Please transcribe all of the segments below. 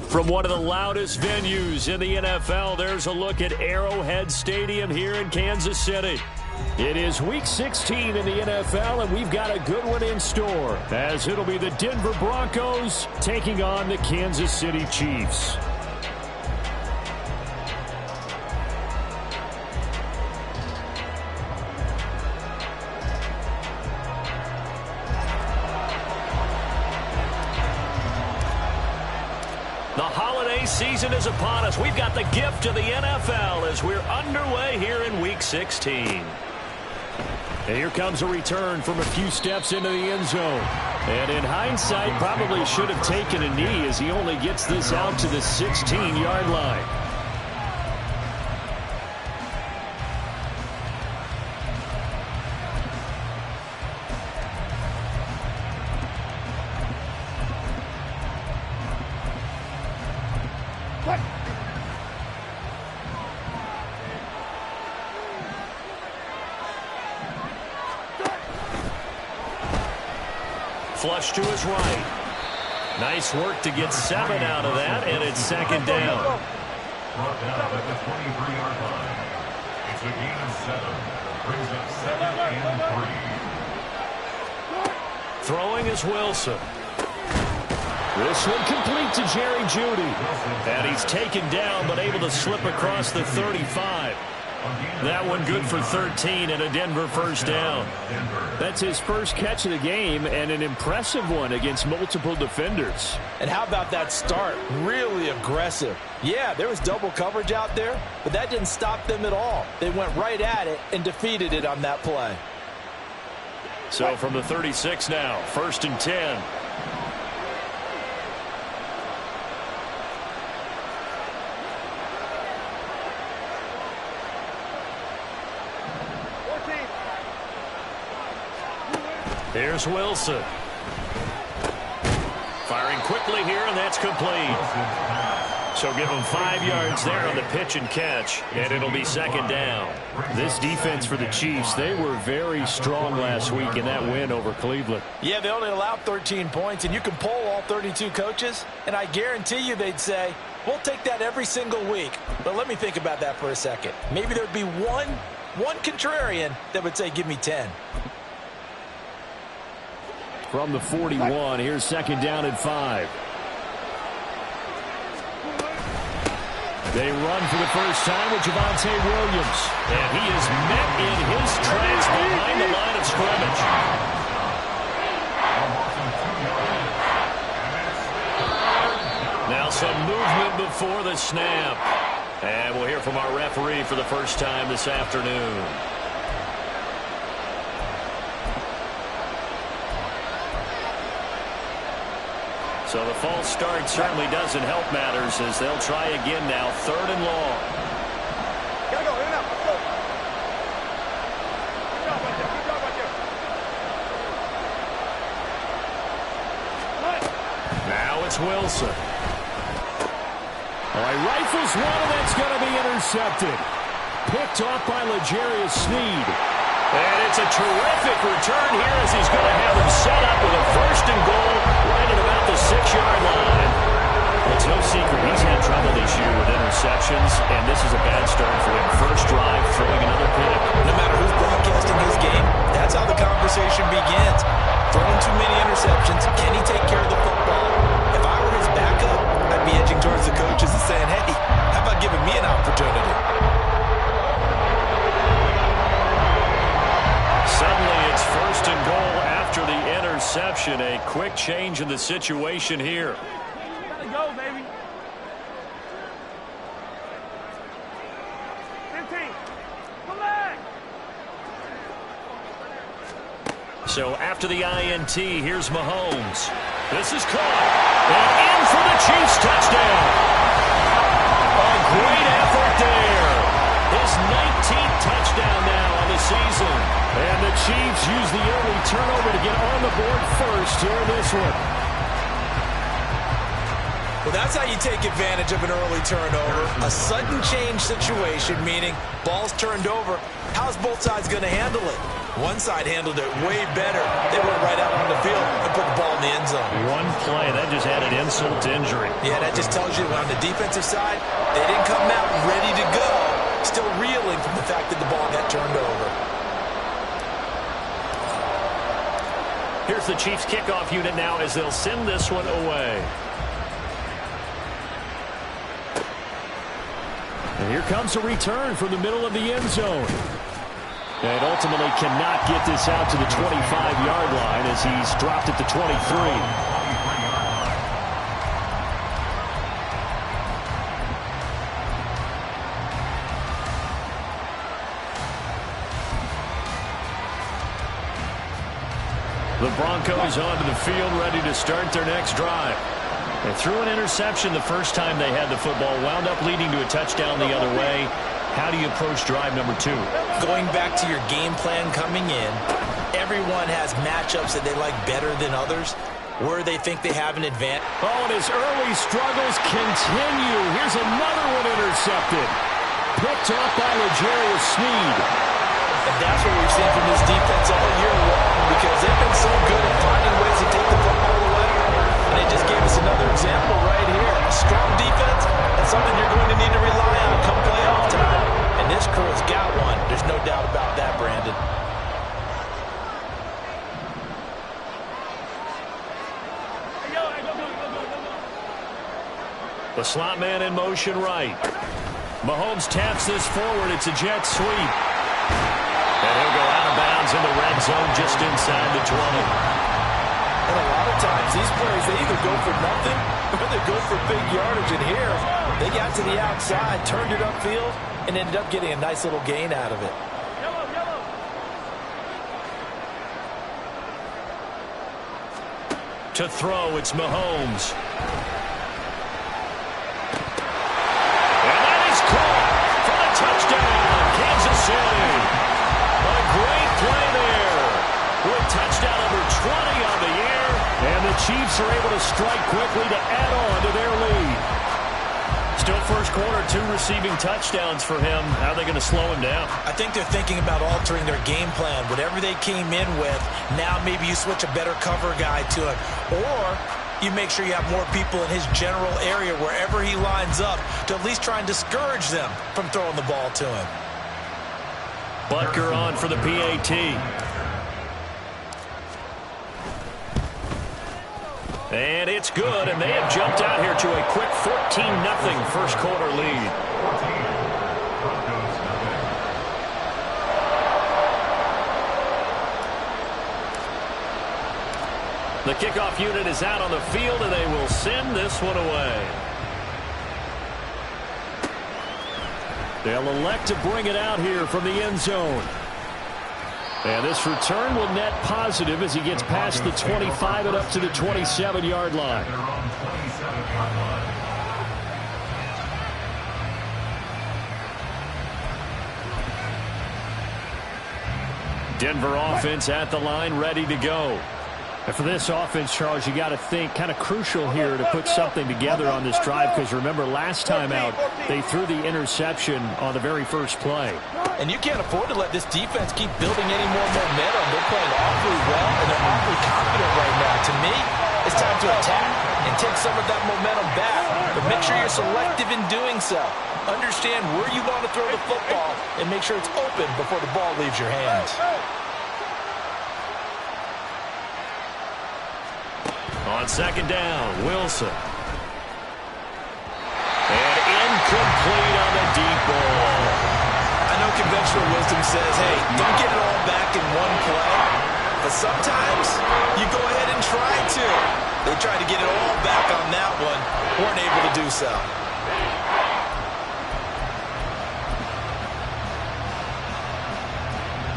From one of the loudest venues in the NFL, there's a look at Arrowhead Stadium here in Kansas City. It is Week 16 in the NFL, and we've got a good one in store, as it'll be the Denver Broncos taking on the Kansas City Chiefs. The holiday season is upon us. We've got the gift of the NFL as we're underway here in Week 16. And here comes a return from a few steps into the end zone. And in hindsight, probably should have taken a knee as he only gets this out to the 16-yard line. Flush to his right. Nice work to get 7 out of that, and it's second down. Brought down at the 23-yard line. It's a gain of 7. Brings up 7 and 3. Throwing is Wilson. This one complete to Jerry Jeudy. And he's taken down, but able to slip across the 35. That one good for 13 and a Denver first down. That's his first catch of the game and an impressive one against multiple defenders. And how about that start? Really aggressive. Yeah, there was double coverage out there, but that didn't stop them at all. They went right at it and defeated it on that play. So from the 36 now, 1st and 10. Here's Wilson. Firing quickly here, and that's complete. So give him 5 yards there on the pitch and catch, and it'll be second down. This defense for the Chiefs, they were very strong last week in that win over Cleveland. Yeah, they only allowed 13 points, and you can poll all 32 coaches, and I guarantee you they'd say, we'll take that every single week. But let me think about that for a second. Maybe there'd be one contrarian that would say, give me 10. From the 41, here's second down and 5. They run for the first time with Javonte Williams. And he is met in his tracks behind the line of scrimmage. Now some movement before the snap. And we'll hear from our referee for the first time this afternoon. So the false start certainly doesn't help matters as they'll try again now, 3rd and long. Now it's Wilson. Oh, he rifles one, and that's going to be intercepted. Picked off by L'Jarius Sneed. And it's a terrific return here as he's going to have him set up with a 1st and goal right at about the 6-yard line. It's no secret he's had trouble this year with interceptions, and this is a bad start for him. First drive, throwing another pick. No matter who's broadcasting his game, that's how the conversation begins. Throwing too many interceptions, can he take care of the football? If I were his backup, I'd be edging towards the coaches and saying, hey, how about giving me an opportunity? Suddenly it's 1st and goal after the interception. A quick change in the situation here. Gotta go, baby. 15. Come back. So after the INT, here's Mahomes. This is caught. And in for the Chiefs touchdown. A great effort there. His 19th touchdown now on the season. And the Chiefs use the early turnover to get on the board first here in this one. Well, That's how you take advantage of an early turnover. A sudden change situation, meaning ball's turned over. How's both sides going to handle it? One side handled it way better. They went right out on the field and put the ball in the end zone. One play, that just added insult to injury. Yeah, that just tells you on the defensive side, they didn't come out ready to go, still reeling from the fact that the ball got turned over. Here's the Chiefs kickoff unit now as they'll send this one away. And here comes a return from the middle of the end zone. And ultimately cannot get this out to the 25-yard line as he's dropped at the 23. The Broncos onto the field, ready to start their next drive. They threw an interception the first time they had the football, wound up leading to a touchdown the other way. How do you approach drive number 2? Going back to your game plan coming in, everyone has matchups that they like better than others, where they think they have an advantage. Oh, and his early struggles continue. Here's another one intercepted. Picked off by L'Jarius Sneed. And that's what we've seen from this defense all year long, because they've been so good at finding ways to take the football away. And they just gave us another example right here. A strong defense, that's something you're going to need to rely on come playoff time. And this crew has got one. There's no doubt about that, Brandon. The slot man in motion right. Mahomes taps this forward. It's a jet sweep. And he'll go out of bounds in the red zone just inside the 20. And a lot of times, these plays, they either go for nothing or they go for big yardage. And here, they got to the outside, turned it upfield, and ended up getting a nice little gain out of it. To throw, it's Mahomes. And that is caught for the touchdown, Kansas City. A great play there with touchdown number 20 on the year. And the Chiefs are able to strike quickly to add on to their lead. Still first quarter, 2 receiving touchdowns for him. How are they going to slow him down? I think they're thinking about altering their game plan. Whatever they came in with, now maybe you switch a better cover guy to it. Or you make sure you have more people in his general area wherever he lines up to at least try and discourage them from throwing the ball to him. Butker on for the PAT. And it's good, and they have jumped out here to a quick 14-0 first quarter lead. The kickoff unit is out on the field, and they will send this one away. They'll elect to bring it out here from the end zone. And this return will net positive as he gets past the 25 and up to the 27-yard line. Denver offense at the line, ready to go. And for this offense, Charles, you got to think kind of crucial here to put something together on this drive, because remember last time out they threw the interception on the very first play. And you can't afford to let this defense keep building any more momentum. They're playing awfully well, and they're awfully confident right now. To me, it's time to attack and take some of that momentum back. But make sure you're selective in doing so. Understand where you want to throw the football and make sure it's open before the ball leaves your hands. On second down, Wilson. And incomplete on the deep ball. I know conventional wisdom says, hey, don't get it all back in one play. But sometimes you go ahead and try to. They tried to get it all back on that one. Weren't able to do so.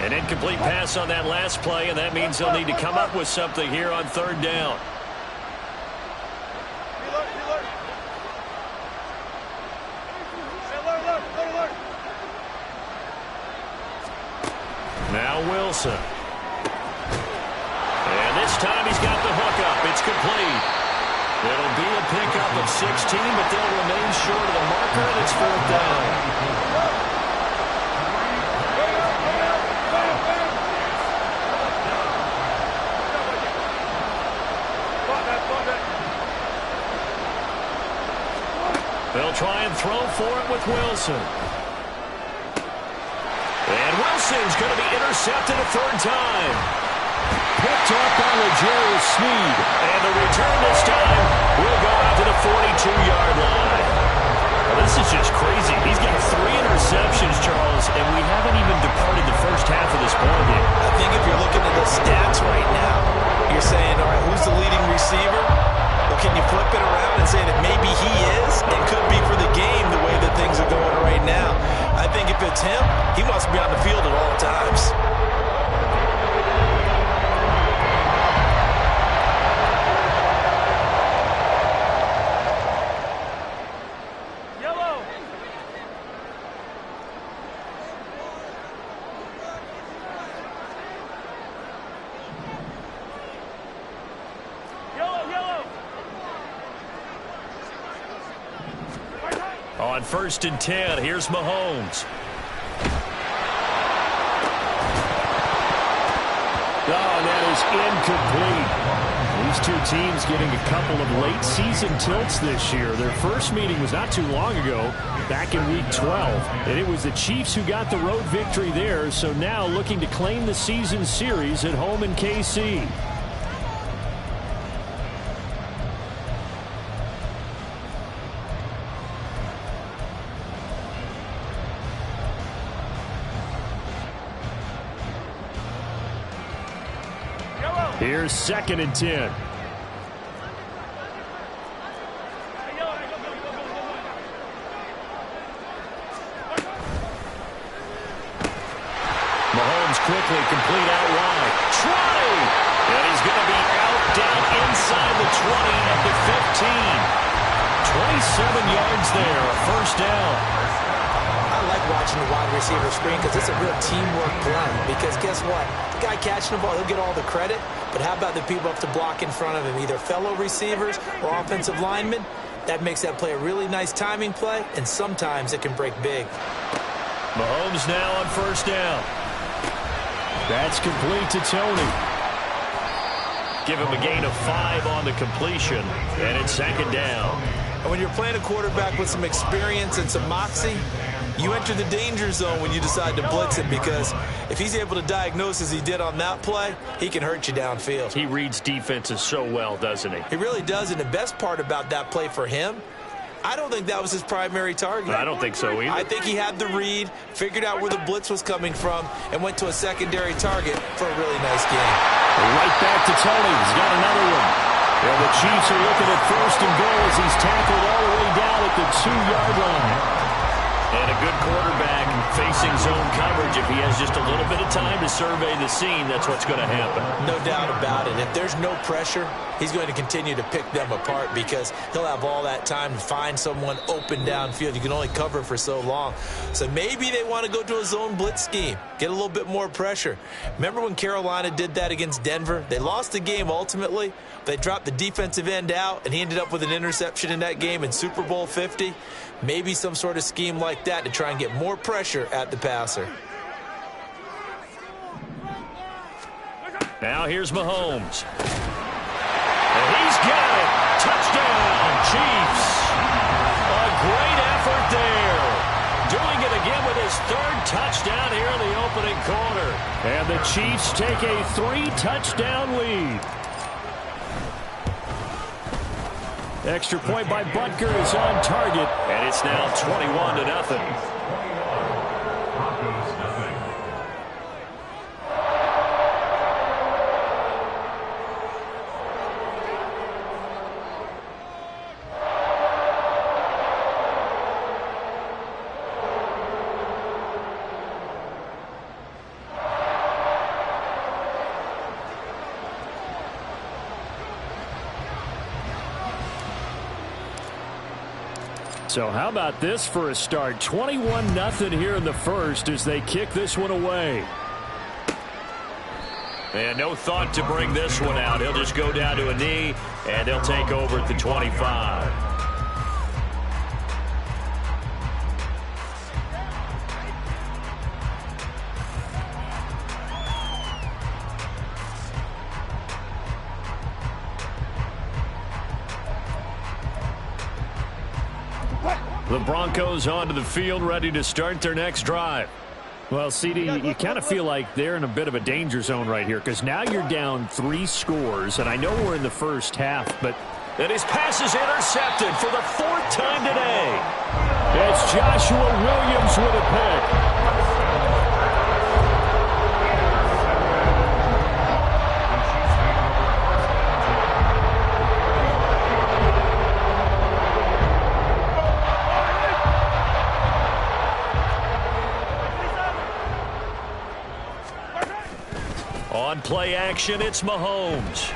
An incomplete pass on that last play, and that means they'll need to come up with something here on third down. Now Wilson. And this time he's got the hook up. It's complete. It'll be a pickup of but they'll remain short of the marker, and it's 4th down. They'll try and throw for it with Wilson. And Wilson's going to be intercepted a 3rd time. Picked up by Legarius Sneed. And the return this time will go out to the 42-yard line. Well, this is just crazy. He's got 3 interceptions, Charles, and we haven't even departed the first half of this ballgame. I think if you're looking at the stats right now, you're saying, all right, who's the leading receiver? Well, can you flip it around and say that maybe he is and could be for the game the way that things are going right now? I think if it's him, he wants to be on the field at all times. On 1st and 10, here's Mahomes. Oh, that is incomplete. These two teams getting a couple of late season tilts this year. Their first meeting was not too long ago, back in Week 12. And it was the Chiefs who got the road victory there, so now looking to claim the season series at home in KC. Here's 2nd and 10. Mahomes quickly complete out wide. Trotty! And he's going to be out down inside the 20 at the 15. 27 yards there, a 1st down. I like watching the wide receiver screen because it's a real teamwork play. Because guess what? The guy catching the ball, he'll get all the credit. But how about the people up to block in front of him, either fellow receivers or offensive linemen? That makes that play a really nice timing play, and sometimes it can break big. Mahomes now on 1st down. That's complete to Tony. Give him a gain of 5 on the completion, and it's 2nd down. And when you're playing a quarterback with some experience and some moxie, you enter the danger zone when you decide to blitz him, because if he's able to diagnose as he did on that play, he can hurt you downfield. He reads defenses so well, doesn't he? He really does, and the best part about that play for him, I don't think that was his primary target. I don't think so either. I think he had the read, figured out where the blitz was coming from, and went to a secondary target for a really nice game. Right back to Tony. He's got another one. And the Chiefs are looking at 1st and goal as he's tackled all the way down at the 2-yard line. And a good quarterback facing zone coverage. If he has just a little bit of time to survey the scene, that's what's going to happen. No doubt about it. If there's no pressure, he's going to continue to pick them apart because he'll have all that time to find someone open downfield. You can only cover for so long. So maybe they want to go to a zone blitz scheme, get a little bit more pressure. Remember when Carolina did that against Denver? They lost the game ultimately. They dropped the defensive end out, and he ended up with an interception in that game in Super Bowl 50. Maybe some sort of scheme like that to try and get more pressure at the passer. Now here's Mahomes. And he's got it. Touchdown, Chiefs. A great effort there. Doing it again with his 3rd touchdown here in the opening quarter. And the Chiefs take a 3-touchdown lead. Extra point by Butker is on target, and it's now 21-0. So how about this for a start? 21-0 here in the first as they kick this one away. And no thought to bring this one out. He'll just go down to a knee, and they'll take over at the 25. The Broncos onto the field, ready to start their next drive. Well, CD, you kind of feel like they're in a bit of a danger zone right here because now you're down 3 scores, and I know we're in the first half, but... And his pass is intercepted for the 4th time today. It's Joshua Williams with a pick. On play action, it's Mahomes.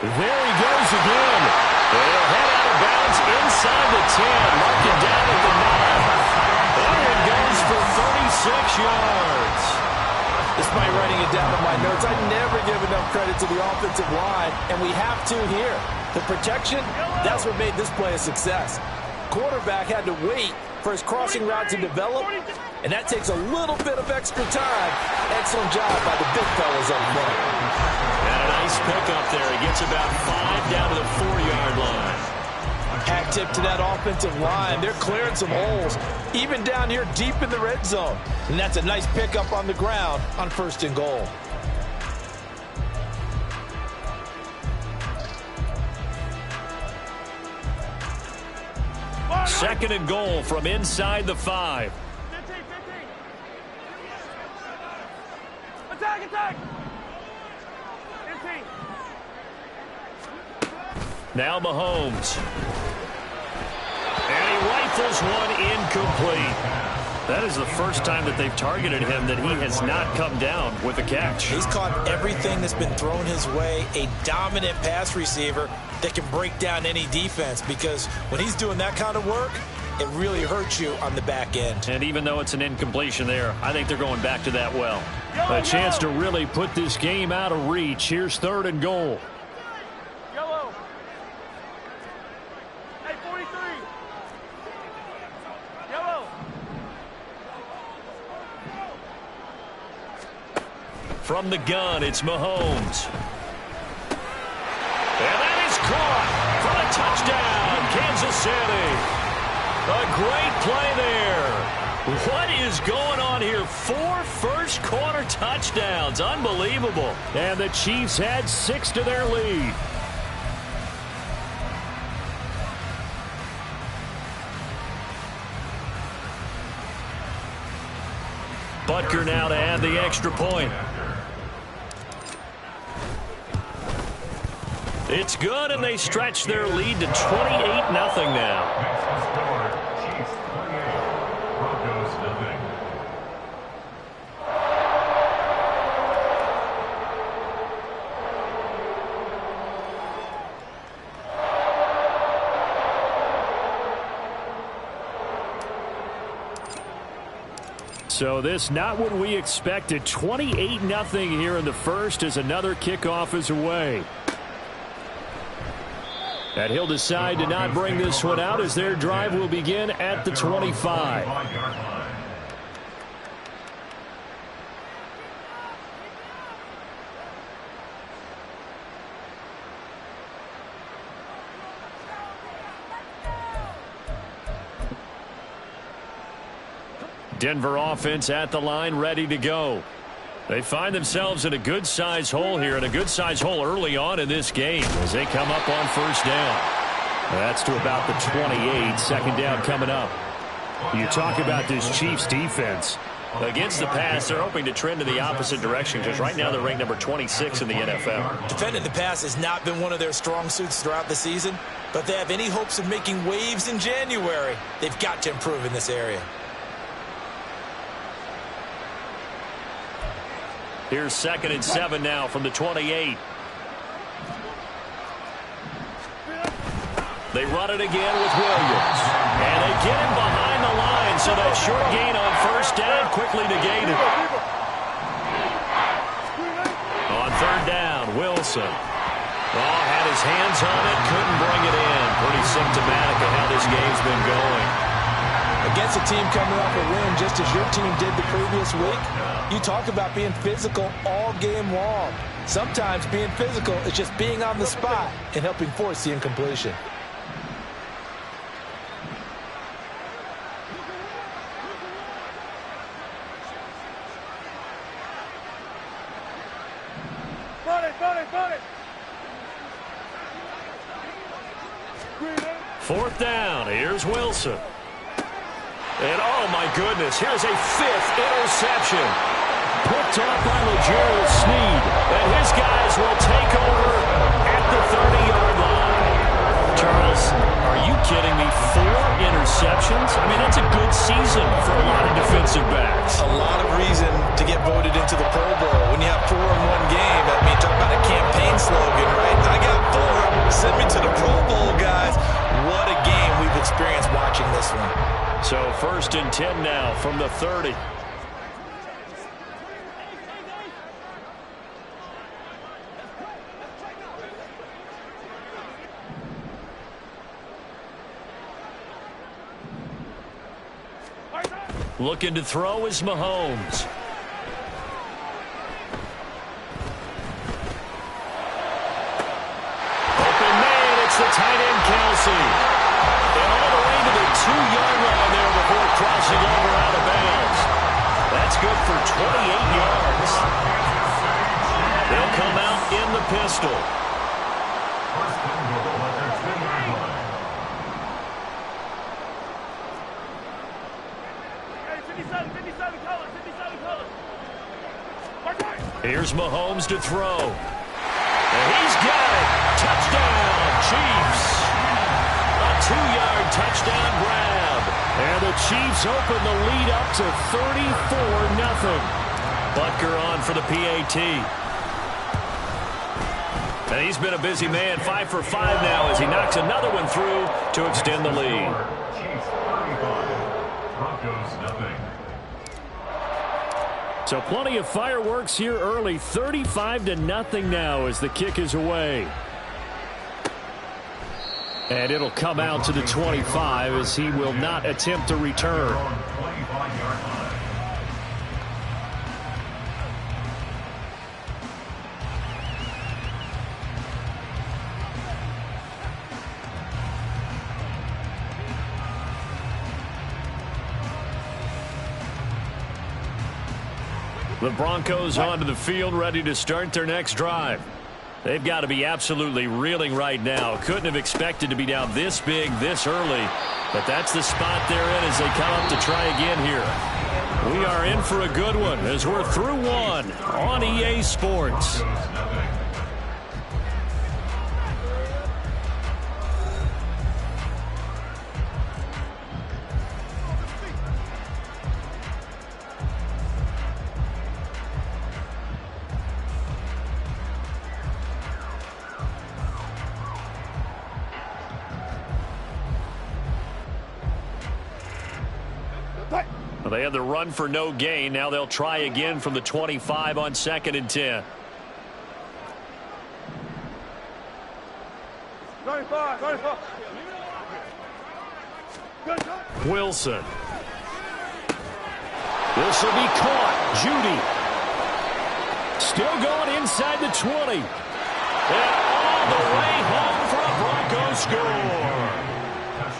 There he goes again. They'll head out of bounds inside the 10. Mark it down at the 9. That one goes for 36 yards. Despite writing it down in my notes, I never give enough credit to the offensive line, and we have to here. The protection, that's what made this play a success. Quarterback had to wait for his crossing route to develop, and that takes a little bit of extra time. Excellent job by the big fellas up front. And a nice pickup there. He gets about 5 down to the 4-yard line. Hat tip to that offensive line. They're clearing some holes, even down here deep in the red zone. And that's a nice pickup on the ground on 1st and goal. Second and goal from inside the 5. 15. Attack! 15. Now Mahomes. And he rifles one incomplete. That is the first time that they've targeted him that he has not come down with a catch. He's caught everything that's been thrown his way. A dominant pass receiver that can break down any defense, because when he's doing that kind of work, it really hurts you on the back end. And even though it's an incompletion there, I think they're going back to that well. A chance to really put this game out of reach. Here's 3rd and goal. Yellow. Hey, 43. Yellow. From the gun, it's Mahomes. And that is caught for a touchdown, Kansas City. A great play there. What is going on here? 4 first-quarter touchdowns. Unbelievable. And the Chiefs had 6 to their lead. Butker now to add the extra point. It's good, and they stretch their lead to 28-0 now. Chiefs 28, Broncos nothing. So this not what we expected. 28-0 here in the first as another kickoff is away. And he'll decide to not bring this one out as their drive will begin at the 25. Denver offense at the line, ready to go. They find themselves in a good-sized hole here, and a good-sized hole early on in this game as they come up on 1st down. That's to about the 28. 2nd down coming up. You talk about this Chiefs defense. Against the pass, they're hoping to trend in the opposite direction because right now they're ranked number 26 in the NFL. Defending the pass has not been one of their strong suits throughout the season, but they have any hopes of making waves in January, they've got to improve in this area. Here's 2nd and 7 now from the 28. They run it again with Williams. And they get him behind the line, so that short gain on 1st down quickly negated. On 3rd down, Wilson. Had his hands on it, couldn't bring it in. Pretty symptomatic of how this game's been going. Against a team coming off a win just as your team did the previous week, you talk about being physical all game long. Sometimes being physical is just being on the spot and helping force the incompletion. Fourth down. Here's Wilson. And, oh, my goodness, here's a fifth interception. Picked off by Legarius Sneed. And his guys will take over at the 30-yard line. Charles, are you kidding me? 4 interceptions? I mean, that's a good season for a lot of defensive backs. A lot of reason to get voted into the Pro Bowl. When you have 4 in one game, I mean, talk about a campaign slogan, right? I got 4. Send me to the Pro Bowl, guys. What a game we've experienced watching this one. So 1st and 10 now from the 30. Looking to throw is Mahomes. Open man, it's the tight end Kelsey. And all the way to the 2-yard line there before crossing over out of bounds. That's good for 28 yards. They'll come out in the pistol. First and goal at their 10-yard line. Here's Mahomes to throw. And he's got it. Touchdown, Chiefs. A 2-yard touchdown grab. And the Chiefs open the lead up to 34-0. Butker on for the PAT. And he's been a busy man. 5 for 5 now as he knocks another one through to extend the lead. Chiefs 35. Broncos nothing. So plenty of fireworks here early. 35-0 now as the kick is away. And it'll come out to the 25 as he will not attempt to return. 25-yard line. The Broncos onto the field, ready to start their next drive. They've got to be absolutely reeling right now. Couldn't have expected to be down this big, this early. But that's the spot they're in as they come up to try again here. We are in for a good one as we're through one on EA Sports. They had the run for no gain. Now they'll try again from the 25 on 2nd and 10. 35. Wilson. This will be caught. Judy. Still going inside the 20. And all the way home for a Broncos score.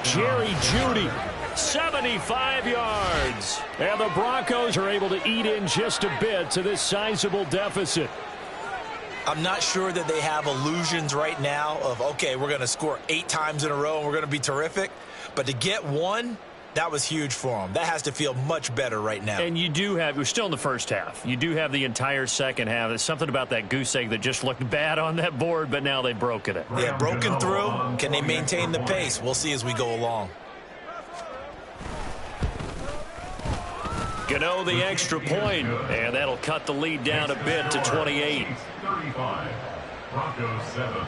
Jerry Judy. 75 yards. And the Broncos are able to eat in just a bit to this sizable deficit. I'm not sure that they have illusions right now of, okay, we're going to score 8 times in a row and we're going to be terrific. But to get one, that was huge for them. That has to feel much better right now. And you do have, we're still in the first half. You do have the entire second half. There's something about that goose egg that just looked bad on that board, but now they've broken it. Yeah, broken through. Can they maintain the pace? We'll see as we go along. Gano the extra point, and that'll cut the lead down a bit to 28. 35. Broncos 7.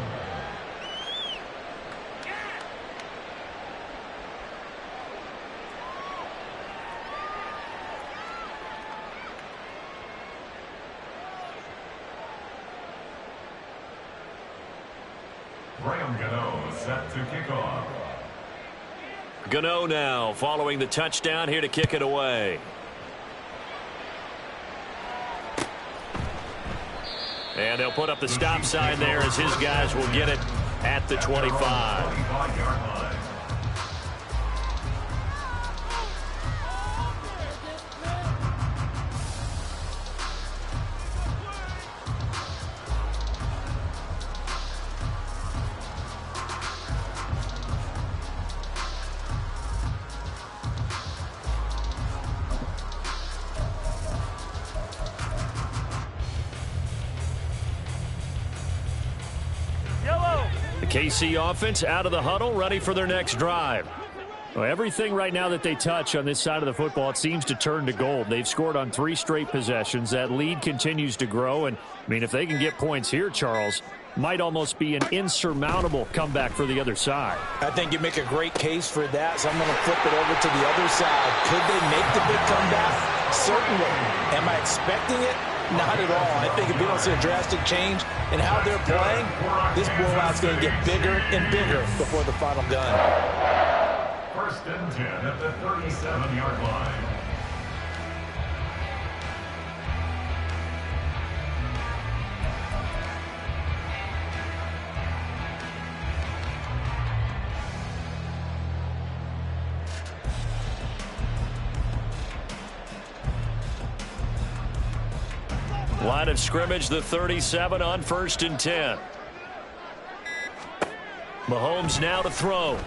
Graham Gano set to kick off. Gano now following the touchdown here to kick it away. And they'll put up the stop sign there as his guys will get it at the 25. 25-yard line. KC offense out of the huddle, ready for their next drive. Well, everything right now that they touch on this side of the football, it seems to turn to gold. They've scored on 3 straight possessions. That lead continues to grow. And, I mean, if they can get points here, Charles, might almost be an insurmountable comeback for the other side. I think you make a great case for that, so I'm going to flip it over to the other side. Could they make the big comeback? Certainly. Am I expecting it? Not at all. I think if we don't see a drastic change in how they're playing, this blowout's going to get bigger and bigger before the final gun. First and 10 at the 37-yard line. Line of scrimmage, the 37 on 1st and 10. Mahomes now to throw.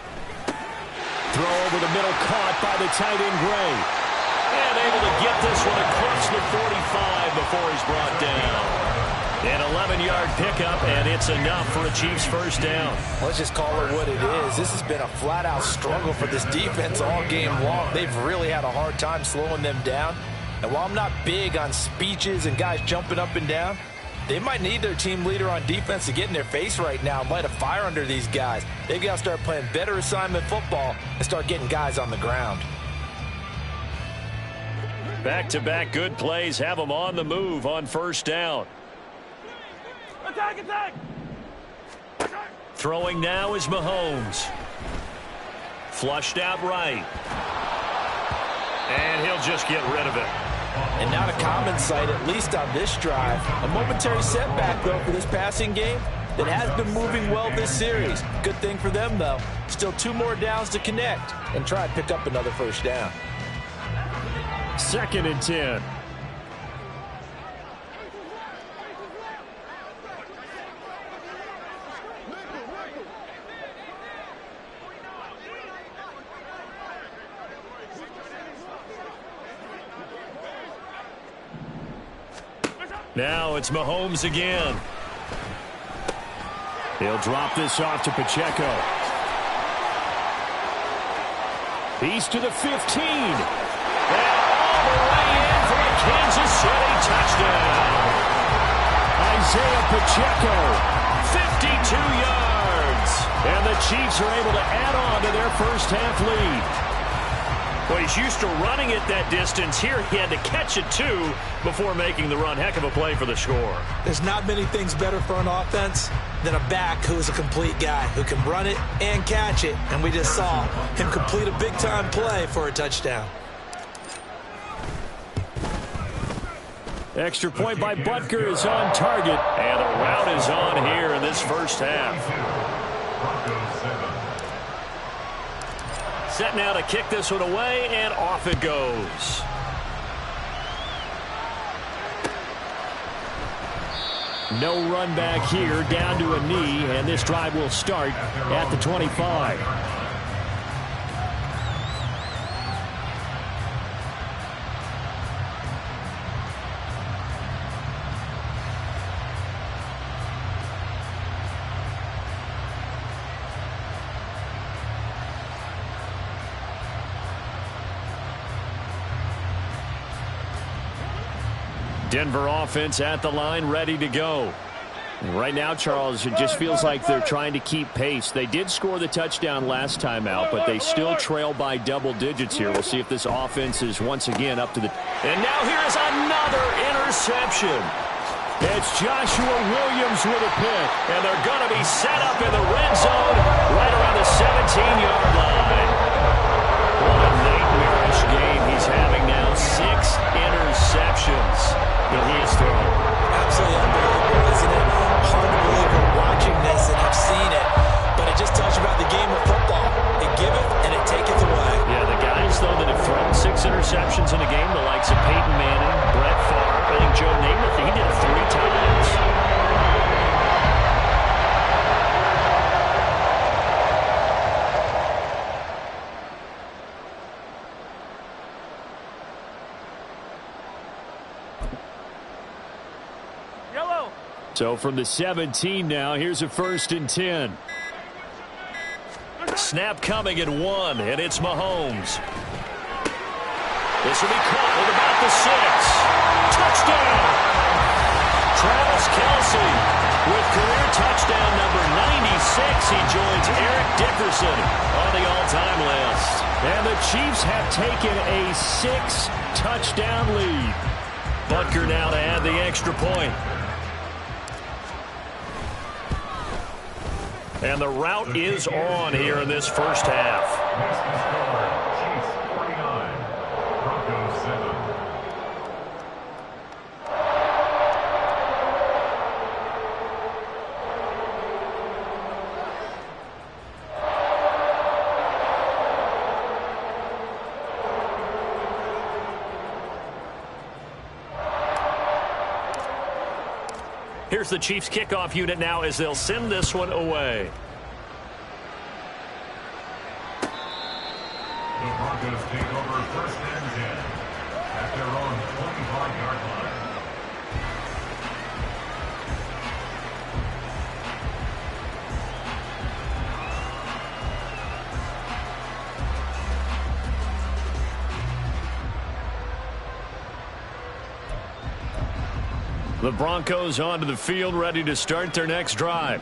Throw over the middle, caught by the tight end Gray. And able to get this one across the 45 before he's brought down. An 11-yard pickup, and it's enough for a Chiefs first down. Let's just call it what it is. This has been a flat-out struggle for this defense all game long. They've really had a hard time slowing them down. And while I'm not big on speeches and guys jumping up and down, they might need their team leader on defense to get in their face right now and light a fire under these guys. They've got to start playing better assignment football and start getting guys on the ground. Back-to-back good plays have them on the move on first down. Attack, attack! Throwing now is Mahomes. Flushed out right. And he'll just get rid of it. And not a common sight, at least on this drive. A momentary setback, though, for this passing game that has been moving well this series. Good thing for them, though. Still 2 more downs to connect and try and pick up another first down. 2nd and 10. Now it's Mahomes again. He'll drop this off to Pacheco. He's to the 15. And all the way in for a Kansas City touchdown. Isaiah Pacheco. 52 yards. And the Chiefs are able to add on to their first half lead. Well, he's used to running it that distance. Here he had to catch it, too, before making the run. Heck of a play for the score. There's not many things better for an offense than a back who is a complete guy who can run it and catch it. And we just saw him complete a big-time play for a touchdown. Extra point by Butker is on target. And the route is on here in this first half. Broncos 7. Set now to kick this one away, and off it goes. No run back here, down to a knee, and this drive will start at the 25. Denver offense at the line, ready to go. Right now, Charles, it just feels like they're trying to keep pace. They did score the touchdown last time out, but they still trail by double digits here. We'll see if this offense is once again up to the... And now here's another interception. It's Joshua Williams with a pick. And they're going to be set up in the red zone right around the 17-yard line. What a nightmarish game he's having now. 6 interceptions that he has thrown. Absolutely unbelievable, isn't it? Hard to believe we're watching this and have seen it. But it just tells you about the game of football. It giveth and it taketh away. Yeah, the guys, though, that have thrown 6 interceptions in a game, the likes of Peyton Manning, Brett Favre, I think Joe Namath, he did it 3 times. Yellow. So from the 17 now, here's a 1st and 10. Snap coming at 1, and it's Mahomes. This will be caught at about the 6. Touchdown! Travis Kelce with career touchdown number 96. He joins Eric Dickerson on the all-time list. And the Chiefs have taken a 6-touchdown lead. Butker now to add the extra point. And the route is on here in this first half. Chiefs 49, Broncos 7. Here's the Chiefs kickoff unit now as they'll send this one away. The Broncos take over 1st and 10 at their own 25-yard line. The Broncos onto the field, ready to start their next drive.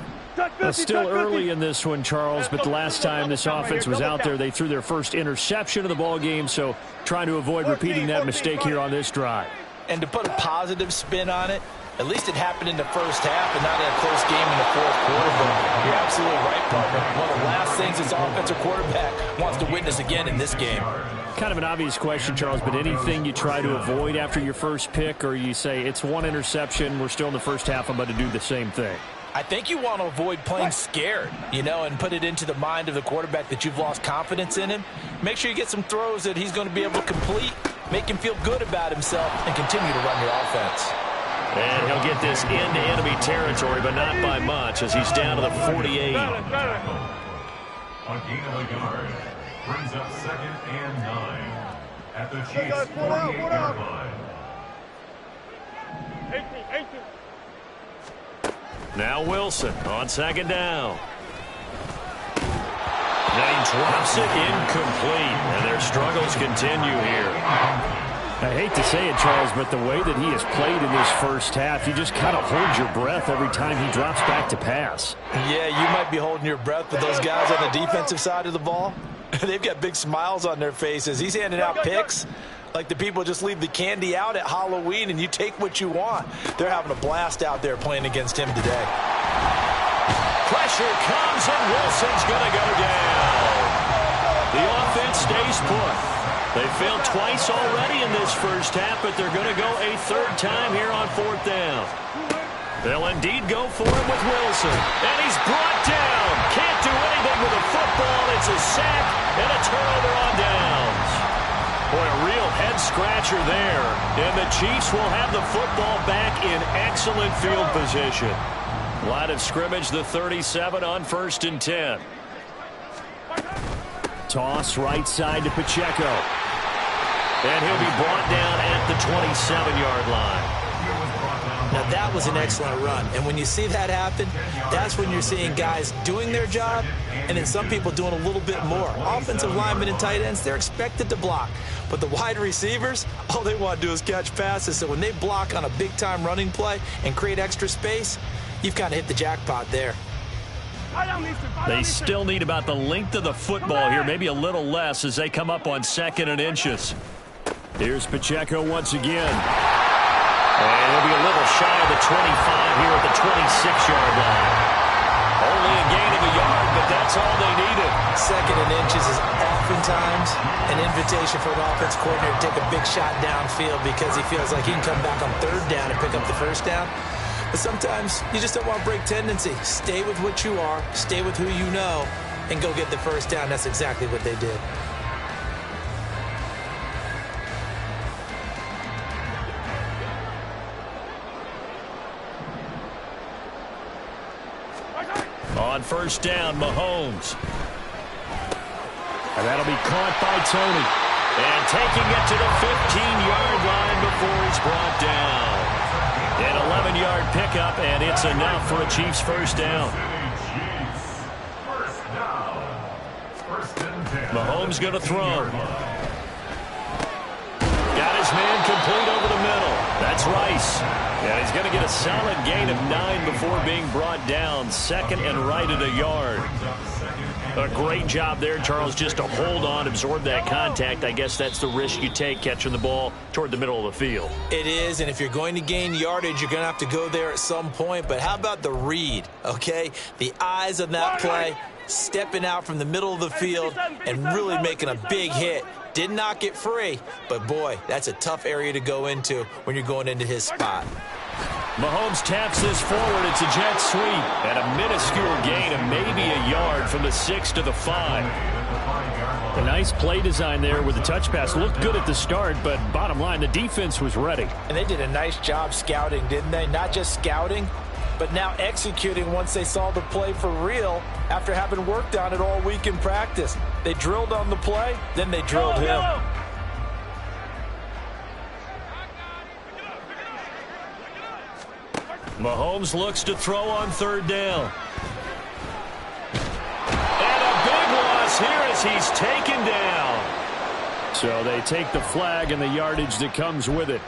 Still early in this one, Charles, but the last time this offense was out there, they threw their first interception of the ball game, so trying to avoid repeating that mistake here on this drive. And to put a positive spin on it, at least it happened in the first half and not in a close game in the fourth quarter. But you're absolutely right, partner. One of the last things this offensive quarterback wants to witness again in this game. Kind of an obvious question, Charles, but anything you try to avoid after your first pick, or you say it's one interception, we're still in the first half, I'm about to do the same thing? I think you want to avoid playing scared, and put it into the mind of the quarterback that you've lost confidence in him. Make sure you get some throws that he's going to be able to complete, make him feel good about himself, and continue to run your offense. And he'll get this into enemy territory, but not by much as he's down to the 48. A gain of a yard brings up 2nd and 9 at the Chiefs' 48-yard line. 18. Now Wilson on 2nd down. Now he drops it incomplete, and their struggles continue here. I hate to say it, Charles, but the way that he has played in this first half, you just kind of hold your breath every time he drops back to pass. Yeah, you might be holding your breath, but those guys on the defensive side of the ball, they've got big smiles on their faces. He's handing out picks like the people just leave the candy out at Halloween and you take what you want. They're having a blast out there playing against him today. Pressure comes and Wilson's going to go down. The offense stays put. They failed twice already in this first half, but they're going to go a 3rd time here on 4th down. They'll indeed go for it with Wilson. And he's brought down. Can't do anything with a football. It's a sack and a turnover on downs. Boy, a real head-scratcher there. And the Chiefs will have the football back in excellent field position. Line of scrimmage, the 37 on 1st and 10. Toss right side to Pacheco. And he'll be brought down at the 27-yard line. Now, that was an excellent run. And when you see that happen, that's when you're seeing guys doing their job and then some people doing a little bit more. Offensive linemen and tight ends, they're expected to block. But the wide receivers, all they want to do is catch passes. So when they block on a big-time running play and create extra space, you've kind of hit the jackpot there. They still need about the length of the football here, maybe a little less as they come up on 2nd and inches. Here's Pacheco once again. And he'll be a little shy of the 25 here at the 26-yard line. Only a gain of a yard, but that's all they needed. 2nd and inches is oftentimes an invitation for an offense coordinator to take a big shot downfield because he feels like he can come back on 3rd down and pick up the 1st down. But sometimes you just don't want to break tendency. Stay with what you are, stay with who you know, and go get the 1st down. That's exactly what they did. On 1st down, Mahomes. And that'll be caught by Tony. And taking it to the 15-yard line before he's brought down. An 11-yard pickup, and it's enough for a Chiefs 1st down. Mahomes going to throw. Got his man complete over the middle. That's Rice. And he's going to get a solid gain of 9 before being brought down. Second and right at a yard. A great job there, Charles, just to hold on, absorb that contact. I guess that's the risk you take catching the ball toward the middle of the field. It is, and if you're going to gain yardage, you're going to have to go there at some point. But how about the read, okay? The eyes on that play, stepping out from the middle of the field and really making a big hit. Did not get free, but boy, that's a tough area to go into when you're going into his spot. Mahomes taps this forward. It's a jet sweep. And a minuscule gain of maybe a yard from the 6 to the 5. A nice play design there with the touch pass. Looked good at the start, but bottom line, the defense was ready. And they did a nice job scouting, didn't they? Not just scouting, but now executing once they saw the play for real after having worked on it all week in practice. They drilled on the play, then they drilled him. Mahomes looks to throw on 3rd down. And a big loss here as he's taken down. So they take the flag and the yardage that comes with it.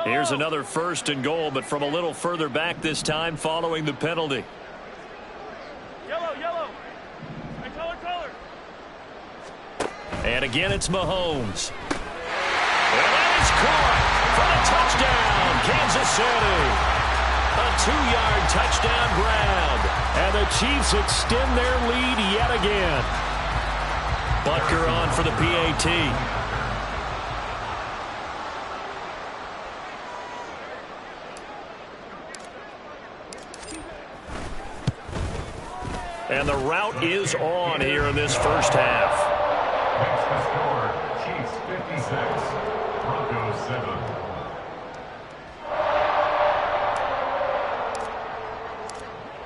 Here's another 1st and goal, but from a little further back this time following the penalty. Yellow. And color. And again, it's Mahomes. And that is caught for the touchdown, Kansas City. A 2-yard touchdown grab. And the Chiefs extend their lead yet again. Butker on for the PAT. And the route is on here in this first half. Next to score, Chiefs 56, Broncos 7.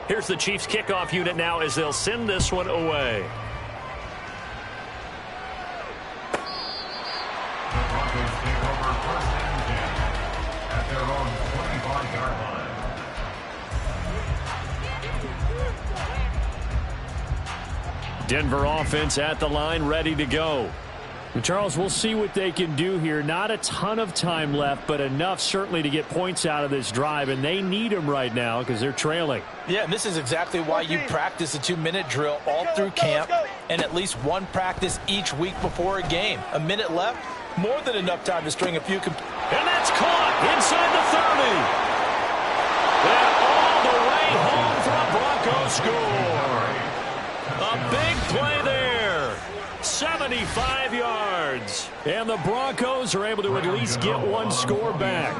Here's the Chiefs kickoff unit now as they'll send this one away. The Broncos take over 1st and 10 at their own 25-yard line. Denver offense at the line, ready to go. And Charles, we'll see what they can do here. Not a ton of time left, but enough certainly to get points out of this drive, and they need them right now because they're trailing. Yeah, and this is exactly why you practice a 2-minute drill all through camp and at least one practice each week before a game. A minute left, more than enough time to string a few. And that's caught inside the 30. And all the way home for a Broncos score. A big play there. 75 yards. And the Broncos are able to at least get one score back.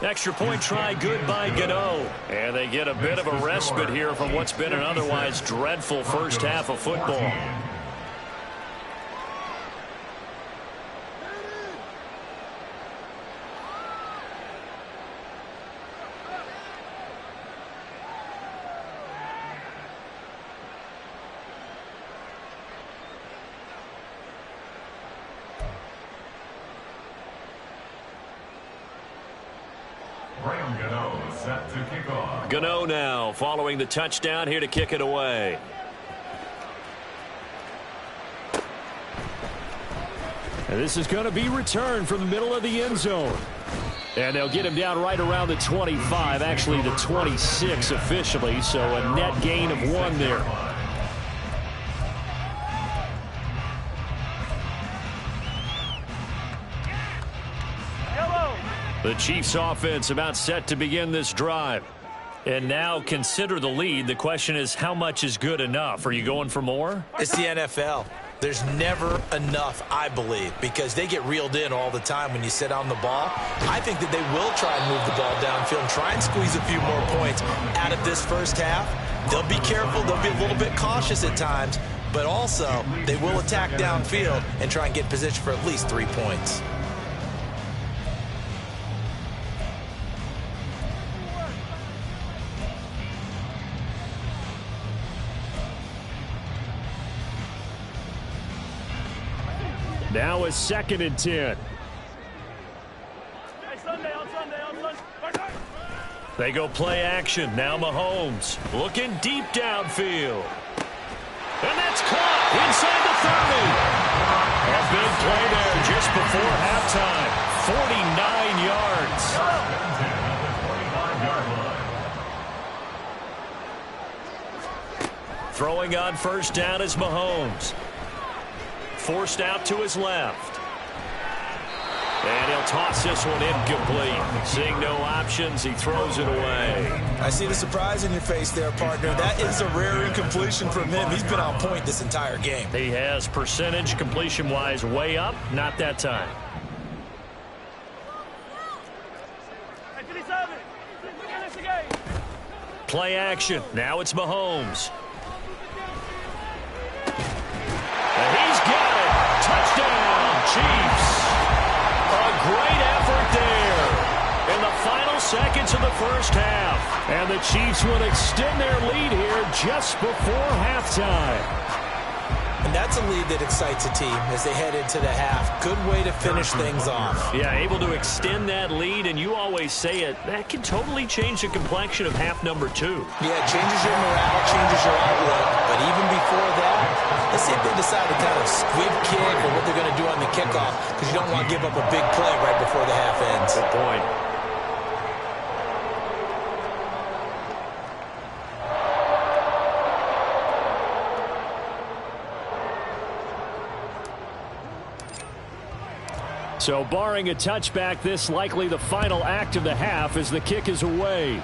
Extra point try good by Gano. And they get a bit of a respite here from what's been an otherwise dreadful first half of football. Gano now following the touchdown here to kick it away. And this is going to be returned from the middle of the end zone. And they'll get him down right around the 25, actually the 26 officially, so a net gain of 1 there. The Chiefs offense about set to begin this drive. And now consider the lead. The question is, how much is good enough? Are you going for more? It's the NFL. There's never enough, I believe, because they get reeled in all the time when you sit on the ball. I think that they will try and move the ball downfield and try and squeeze a few more points out of this first half. They'll be careful. They'll be a little bit cautious at times, but also they will attack downfield and try and get position for at least 3 points. Now a 2nd and 10. Hey, Sunday, on Sunday. They go play action. Now Mahomes looking deep downfield. And that's caught inside the 30. A big play there just before halftime. 49 yards. Throwing on first down is Mahomes. Forced out to his left. And he'll toss this one incomplete. Seeing no options, he throws it away. I see the surprise in your face there, partner. That is a rare incompletion from him. He's been on point this entire game. He has percentage completion-wise way up. Not that time. Hey, 37. Get this again. Play action. Now it's Mahomes. And he's got it. Touchdown, Chiefs. A great effort there in the final seconds of the first half. And the Chiefs will extend their lead here just before halftime. And that's a lead that excites a team as they head into the half. Good way to finish things off. Yeah, able to extend that lead, and you always say it, that can totally change the complexion of half number 2. Yeah, it changes your morale, changes your outlook. But even before that, let's see if they decide to kind of squib kick or what they're going to do on the kickoff, because you don't want to give up a big play right before the half ends. Good point. So barring a touchback, this likely the final act of the half as the kick is away.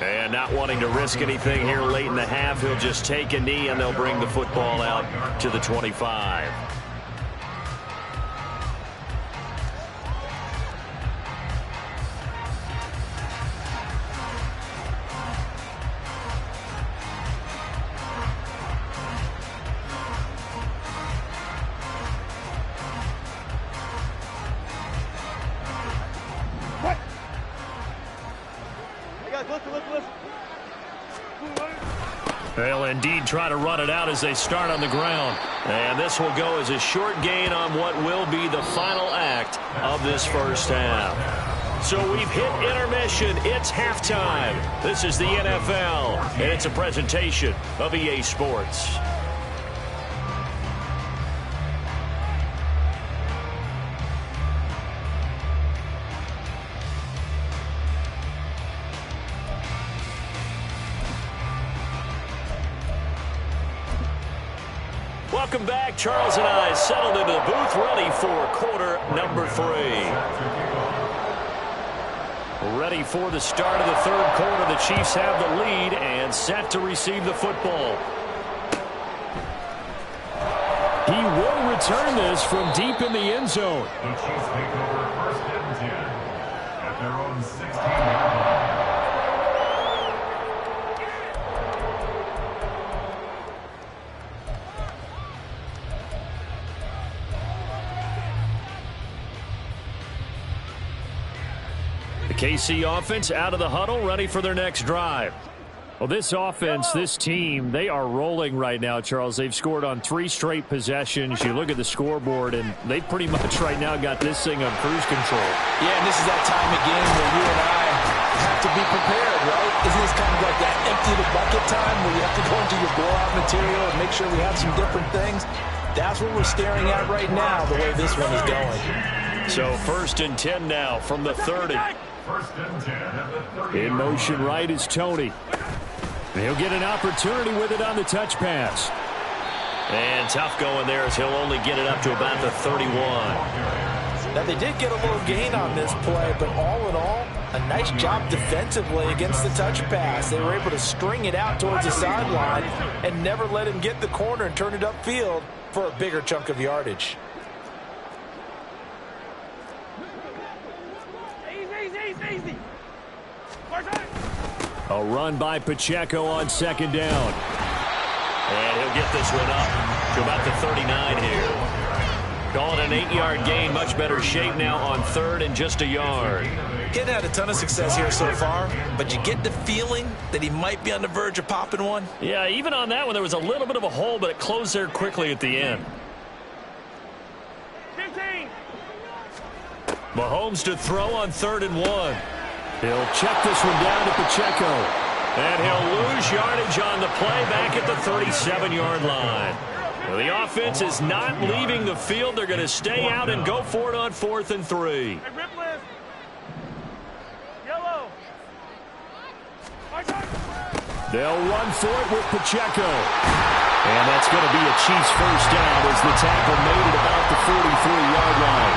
And not wanting to risk anything here late in the half, he'll just take a knee and they'll bring the football out to the 25. They'll indeed try to run it out as they start on the ground. And this will go as a short gain on what will be the final act of this first half. So we've hit intermission. It's halftime. This is the NFL, and it's a presentation of EA Sports. Welcome back. Charles and I settled into the booth, ready for quarter number 3. Ready for the start of the third quarter. The Chiefs have the lead and set to receive the football. He will return this from deep in the end zone. The Chiefs take over first and 10 at their own 16-yard line. KC offense out of the huddle, ready for their next drive. Well, this offense, this team, they are rolling right now, Charles. They've scored on 3 straight possessions. You look at the scoreboard, and they pretty much right now got this thing on cruise control. Yeah, and this is that time again where you and I have to be prepared, right? Isn't this kind of like that empty the bucket time where you have to go into your blowout material and make sure we have some different things? That's what we're staring at right now, the way this one is going. So first and 10 now from the 30. First and 10 at the 30. In motion right is Tony. He'll get an opportunity with it on the touch pass. And tough going there as he'll only get it up to about the 31. Now, they did get a little gain on this play, but all in all, a nice job defensively against the touch pass. They were able to string it out towards the sideline and never let him get the corner and turn it upfield for a bigger chunk of yardage. Easy. A run by Pacheco on second down. And he'll get this one up to about the 39 here. Call it an 8-yard gain. Much better shape now on 3rd and just a yard. He hadn't had a ton of success here so far, but you get the feeling that he might be on the verge of popping one. Yeah, even on that one, there was a little bit of a hole, but it closed there quickly at the end. 15. Mahomes to throw on 3rd and 1. He'll check this one down to Pacheco. And he'll lose yardage on the play back at the 37-yard line. Well, the offense is not leaving the field. They're going to stay out and go for it on 4th and 3. Hey, rip list. Yellow. They'll run for it with Pacheco. And that's going to be a Chiefs first down as the tackle made it about the 43-yard line.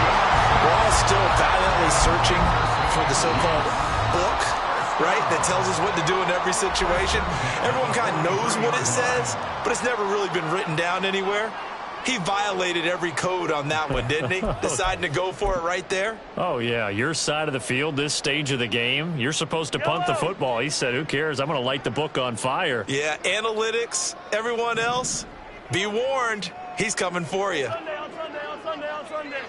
We're all still valiantly searching for the so-called book, right, that tells us what to do in every situation. Everyone kind of knows what it says, but it's never really been written down anywhere. He violated every code on that one, didn't he? Deciding to go for it right there. Oh, yeah, your side of the field, this stage of the game, you're supposed to punt the football. He said, who cares? I'm going to light the book on fire. Yeah, analytics, everyone else, be warned, he's coming for you. Sunday, on Sunday, on Sunday, on Sunday.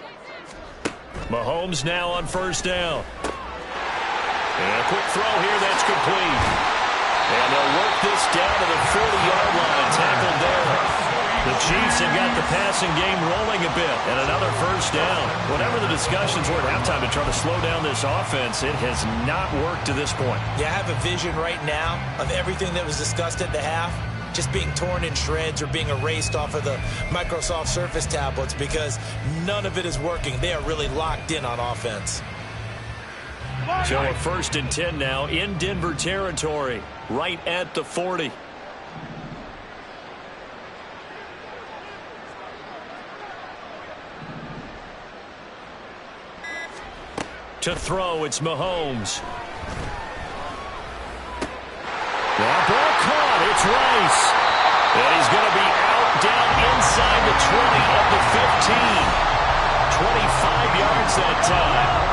Mahomes now on first down. And a quick throw here, that's complete. And they'll work this down to the 40-yard line, tackled there. The Chiefs have got the passing game rolling a bit, and another first down. Whatever the discussions were at halftime to try to slow down this offense, it has not worked to this point. Yeah, I have a vision right now of everything that was discussed at the half just being torn in shreds or being erased off of the Microsoft Surface tablets because none of it is working. They are really locked in on offense. So a 1st and 10 now in Denver territory, right at the 40. To throw, it's Mahomes. That ball caught. It's Rice. And he's going to be out down inside the 20 of the 15. 25 yards that time.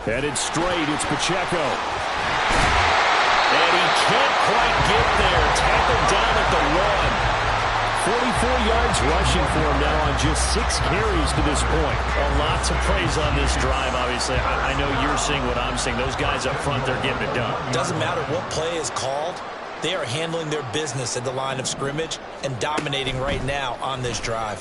Headed straight, it's Pacheco. And he can't quite get there. Tackled down at the 1. 44 yards rushing for him now on just 6 carries to this point. A lot to praise on this drive, obviously. I know you're seeing what I'm seeing. Those guys up front, they're getting it done. Doesn't matter what play is called. They are handling their business at the line of scrimmage and dominating right now on this drive.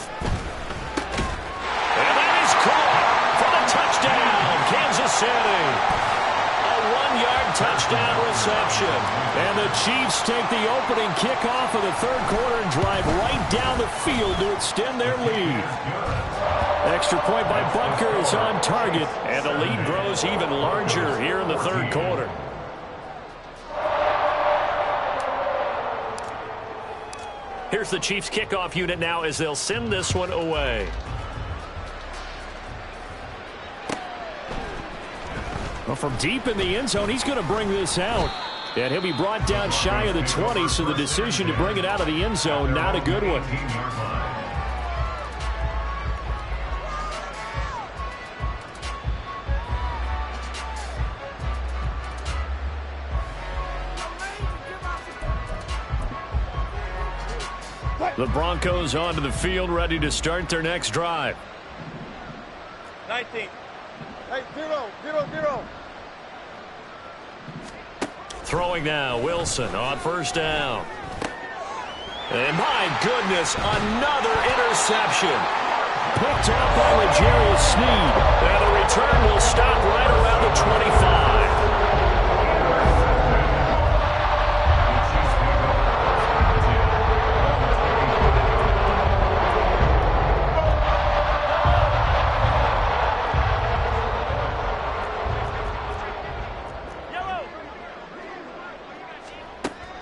And that is caught for the touchdown. Kansas City. A 1-yard touchdown reception. And the Chiefs take the opening kickoff of the 3rd quarter and drive right down the field to extend their lead. Extra point by Butker is on target. And the lead grows even larger here in the 3rd quarter. Here's the Chiefs kickoff unit now as they'll send this one away. Well, from deep in the end zone, he's going to bring this out. And he'll be brought down shy of the 20, so the decision to bring it out of the end zone, not a good one. The Broncos onto the field, ready to start their next drive. 19. Hey, 0. Throwing now, Wilson on first down. And my goodness, another interception. Picked up by L'Jarius Sneed. And the return will stop right around the 25.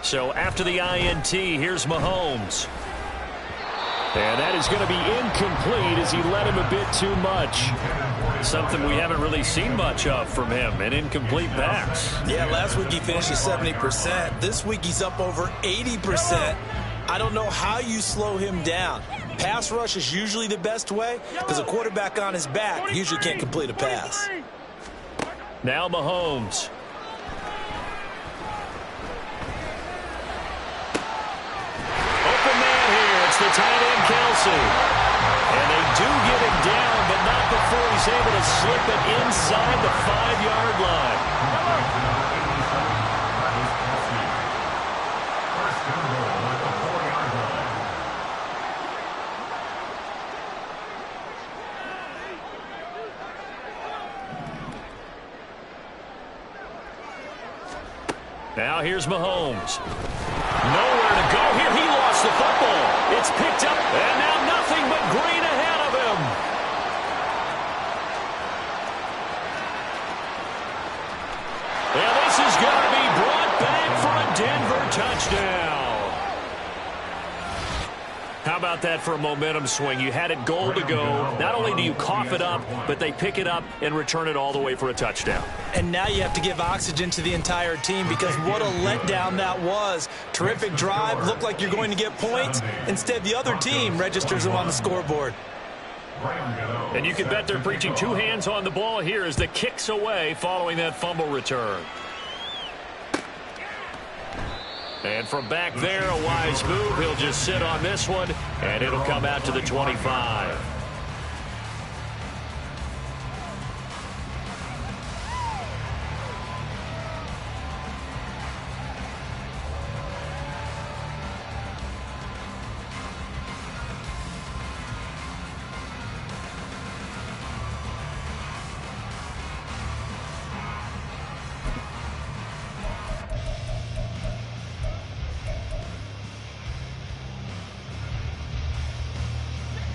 So after the INT, here's Mahomes. And that is going to be incomplete as he led him a bit too much. Something we haven't really seen much of from him, an incomplete pass. Yeah, last week he finished at 70%. This week he's up over 80%. I don't know how you slow him down. Pass rush is usually the best way because a quarterback on his back usually can't complete a pass. Now Mahomes. Open man here. It's the tight end, Kelsey. And they do get him down, but not before he's able to slip it inside the 5-yard line. Now here's Mahomes. Nowhere to go here. He lost the football. It's picked up, and now nothing but green ahead of him. And this is going to be brought back for a Denver touchdown. How about that for a momentum swing? You had it goal to go. Not only do you cough it up, but they pick it up and return it all the way for a touchdown. And now you have to give oxygen to the entire team because what a letdown that was. Terrific drive. Looked like you're going to get points. Instead, the other team registers them on the scoreboard. And you can bet they're preaching 2 hands on the ball here as the kick's away following that fumble return. And from back there, a wise move. He'll just sit on this one, and it'll come out to the 25.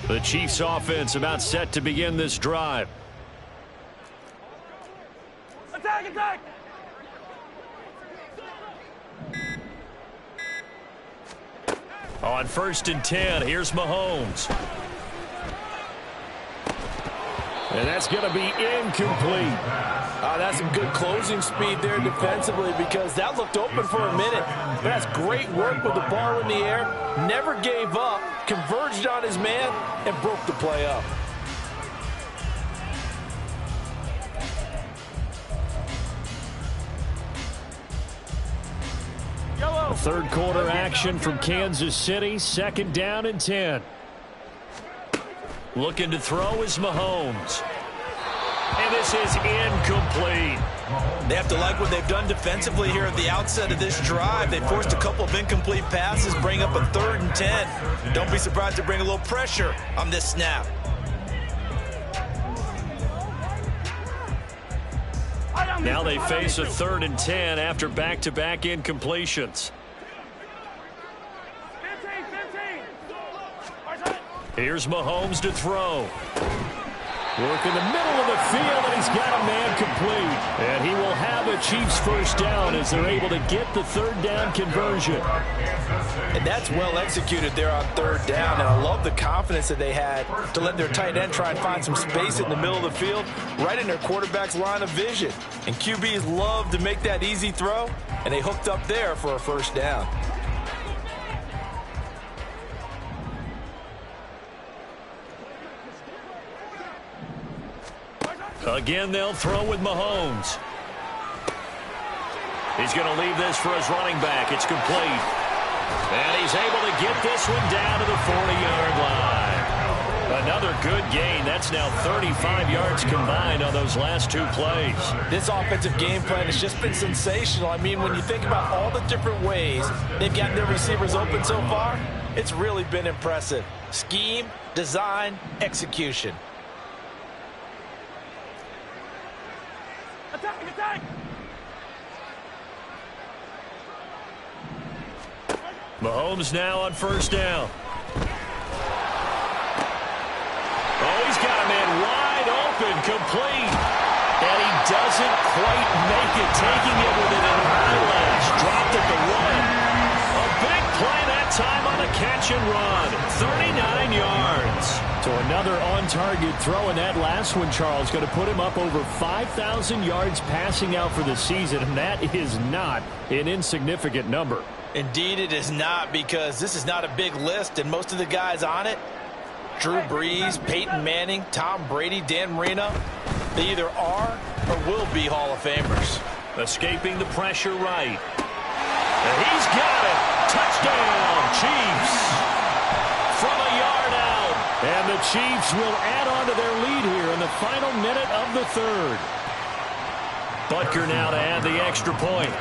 The Chiefs offense about set to begin this drive. Attack, attack! On 1st and 10, here's Mahomes. And that's going to be incomplete. That's some good closing speed there defensively because that looked open for a minute. But that's great work with the ball in the air. Never gave up, converged on his man, and broke the play up. A third quarter action from Kansas City. 2nd down and 10. Looking to throw is Mahomes. And this is incomplete. They have to like what they've done defensively here at the outset of this drive. They forced a couple of incomplete passes, bring up a 3rd and 10. Don't be surprised to bring a little pressure on this snap. Now they face a 3rd and 10 after back-to-back incompletions. 15. Here's Mahomes to throw. Work in the middle of the field, and he's got a man complete. And he will have a Chiefs first down as they're able to get the 3rd down conversion. And that's well executed there on 3rd down. And I love the confidence that they had to let their tight end try and find some space in the middle of the field, right in their quarterback's line of vision. And QBs love to make that easy throw, and they hooked up there for a first down. Again, they'll throw with Mahomes. He's going to leave this for his running back. It's complete. And he's able to get this one down to the 40-yard line. Another good gain. That's now 35 yards combined on those last 2 plays. This offensive game plan has just been sensational. I mean, when you think about all the different ways they've gotten their receivers open so far, it's really been impressive. Scheme, design, execution. Attack, attack! Mahomes now on 1st down. Oh, he's got a man wide open, complete. And he doesn't quite make it, taking it with an eyelash. Dropped at the 1. A big play that time on the catch and run. 39 yards. So another on-target throw, and that last one, Charles, going to put him up over 5,000 yards passing out for the season, and that is not an insignificant number. Indeed it is not, because this is not a big list, and most of the guys on it, Drew Brees, Peyton Manning, Tom Brady, Dan Marino, they either are or will be Hall of Famers. Escaping the pressure right. And he's got it. Touchdown, Chiefs. From a yard out. And the Chiefs will add on to their lead here in the final minute of the third. Butker now to add the extra point.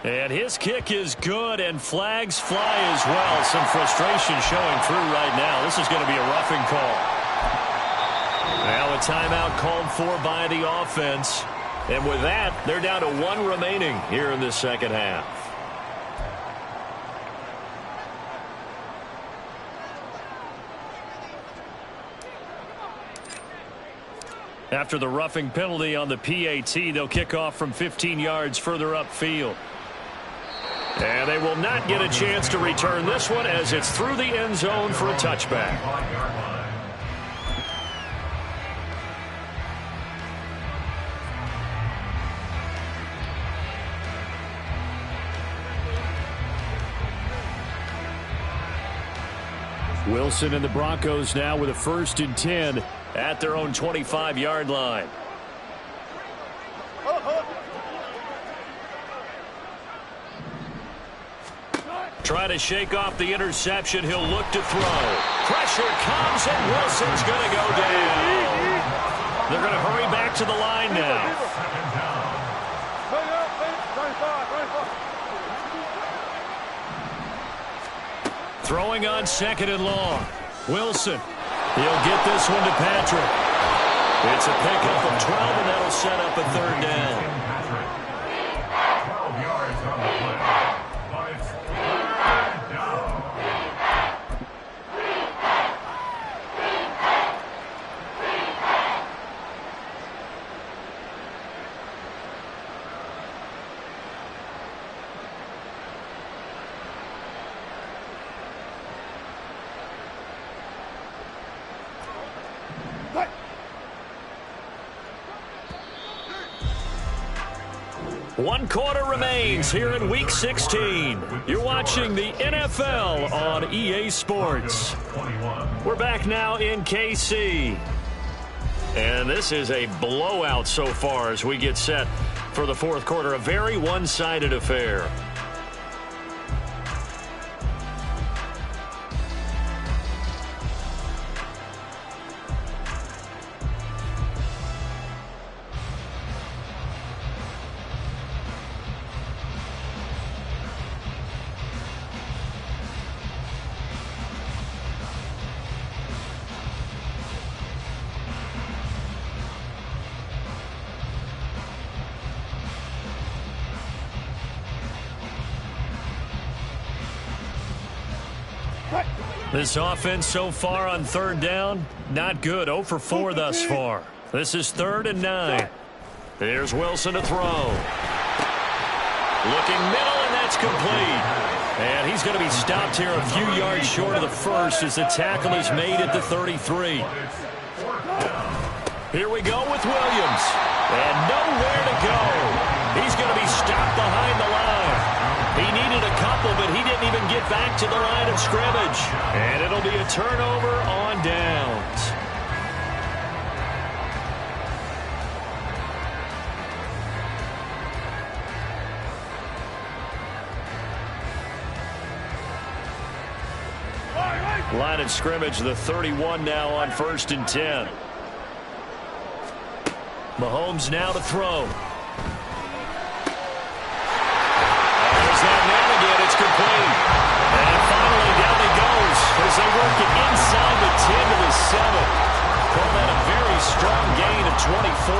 And his kick is good, and flags fly as well. Some frustration showing through right now. This is going to be a roughing call. Now a timeout called for by the offense. And with that, they're down to 1 remaining here in the second half. After the roughing penalty on the PAT, they'll kick off from 15 yards further upfield. And they will not get a chance to return this one, as it's through the end zone for a touchback. Wilson and the Broncos now with a 1st and 10 at their own 25-yard line. Try to shake off the interception. He'll look to throw. Pressure comes, and Wilson's going to go down. They're going to hurry back to the line now. Throwing on 2nd and long. Wilson. He'll get this one to Patrick. It's a pickup of 12, and that'll set up a 3rd down. 12 yards on the play. But it's 3rd down. One quarter remains here in Week 16. You're watching the NFL on EA Sports. We're back now in KC. And this is a blowout so far as we get set for the 4th quarter. A very one-sided affair. This offense so far on 3rd down, not good. 0 for 4 thus far. This is 3rd and 9. There's Wilson to throw. Looking middle, and that's complete. And he's going to be stopped here a few yards short of the first as the tackle is made at the 33. Here we go with Williams. And nowhere to go. He's going to be stopped behind the line. He needed a couple, but he didn't even get back to the line of scrimmage. And it'll be a turnover on downs. Line of scrimmage, the 31 now on 1st and 10. Mahomes now to throw. There's that man again. It's complete. And finally down he goes as they work it inside the 10 to the 7. Call that a very strong gain of 24.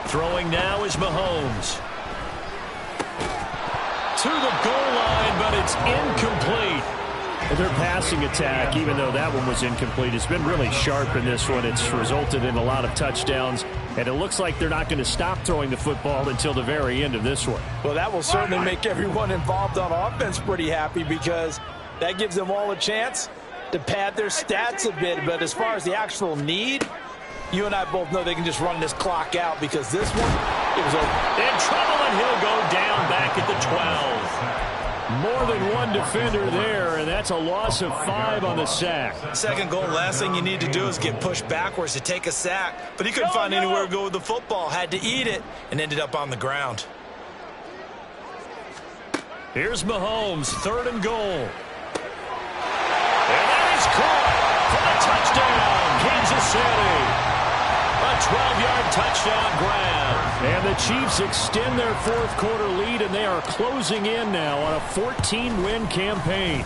Throwing now is Mahomes. To the goal line, but it's incomplete. Their passing attack, even though that one was incomplete, has been really sharp in this one. It's resulted in a lot of touchdowns, and it looks like they're not going to stop throwing the football until the very end of this one. Well, that will certainly make everyone involved on offense pretty happy, because that gives them all a chance to pad their stats a bit, but as far as the actual need, you and I both know they can just run this clock out because this one, it was over. In trouble, and he'll go down back at the 12. More than one defender there, and that's a loss of 5 on the sack. Second goal, last thing you need to do is get pushed backwards to take a sack. But he couldn't find anywhere to go with the football, had to eat it, and ended up on the ground. Here's Mahomes, 3rd and goal. And that is caught for the touchdown, Kansas City. A 12-yard touchdown grab. And the Chiefs extend their 4th quarter lead, and they are closing in now on a 14-win campaign.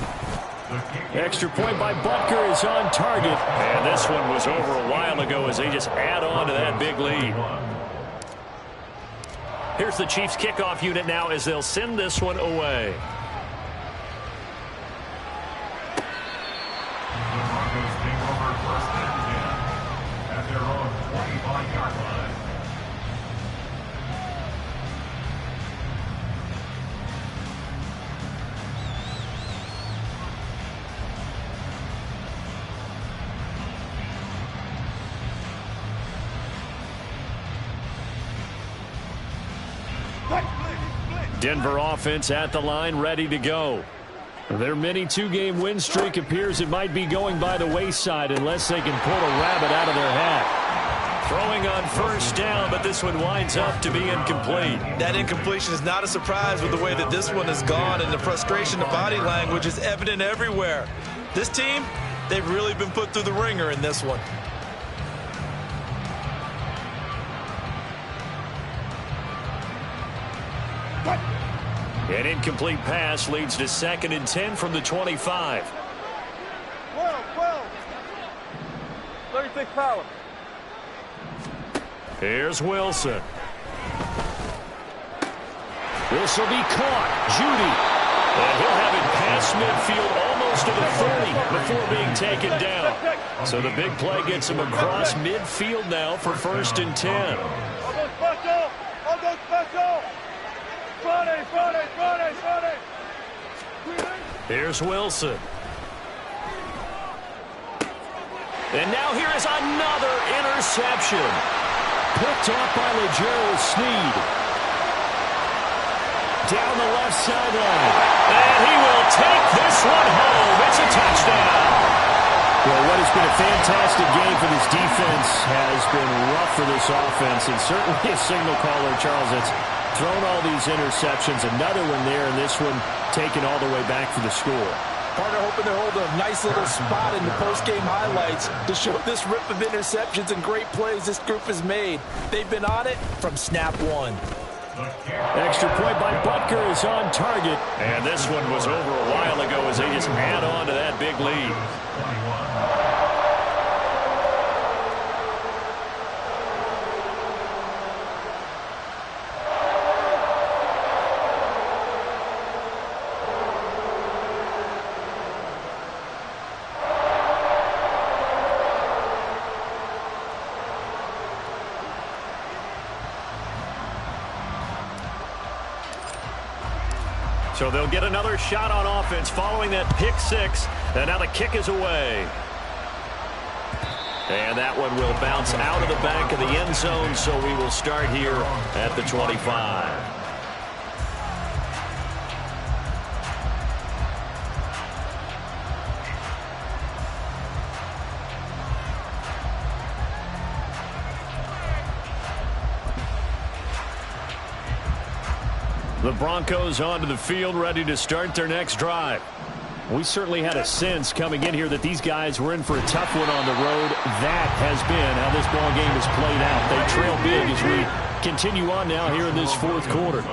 Extra point by Butker is on target. And this one was over a while ago as they just add on to that big lead. Here's the Chiefs kickoff unit now as they'll send this one away. The Broncos take over 1st and 10 at their own 25-yard line. Denver offense at the line, ready to go. Their mini 2-game win streak appears it might be going by the wayside unless they can pull a rabbit out of their hat. Throwing on 1st down, but this one winds up to be incomplete. That incompletion is not a surprise with the way that this one has gone, and the frustration, the body language is evident everywhere. This team, they've really been put through the ringer in this one. An incomplete pass leads to 2nd and 10 from the 25. 12. 36 power. Here's Wilson. This will be caught. Judy. And he'll have it past midfield almost to the 30 before being taken down. So the big play gets him across midfield now for 1st and 10. I'll go special. I'll go special. Friday. Here's Wilson. And now here is another interception. Picked off by Legarius Sneed. Down the left sideline. And he will take this one home. It's a touchdown. Well, what has been a fantastic game for this defense has been rough for this offense, and certainly a signal caller, Charles, that's thrown all these interceptions. Another one there, and this one taken all the way back for the score. Partner hoping to hold a nice little spot in the post-game highlights to show this rip of interceptions and great plays this group has made. They've been on it from snap one. Extra point by Butker is on target. And this one was over a while ago as they just add on to that big lead. So they'll get another shot on offense following that pick six. And now the kick is away. And that one will bounce out of the back of the end zone, so we will start here at the 25. The Broncos onto the field, ready to start their next drive. We certainly had a sense coming in here that these guys were in for a tough one on the road. That has been how this ball game has played out. They trail big as we continue on now here in this fourth quarter.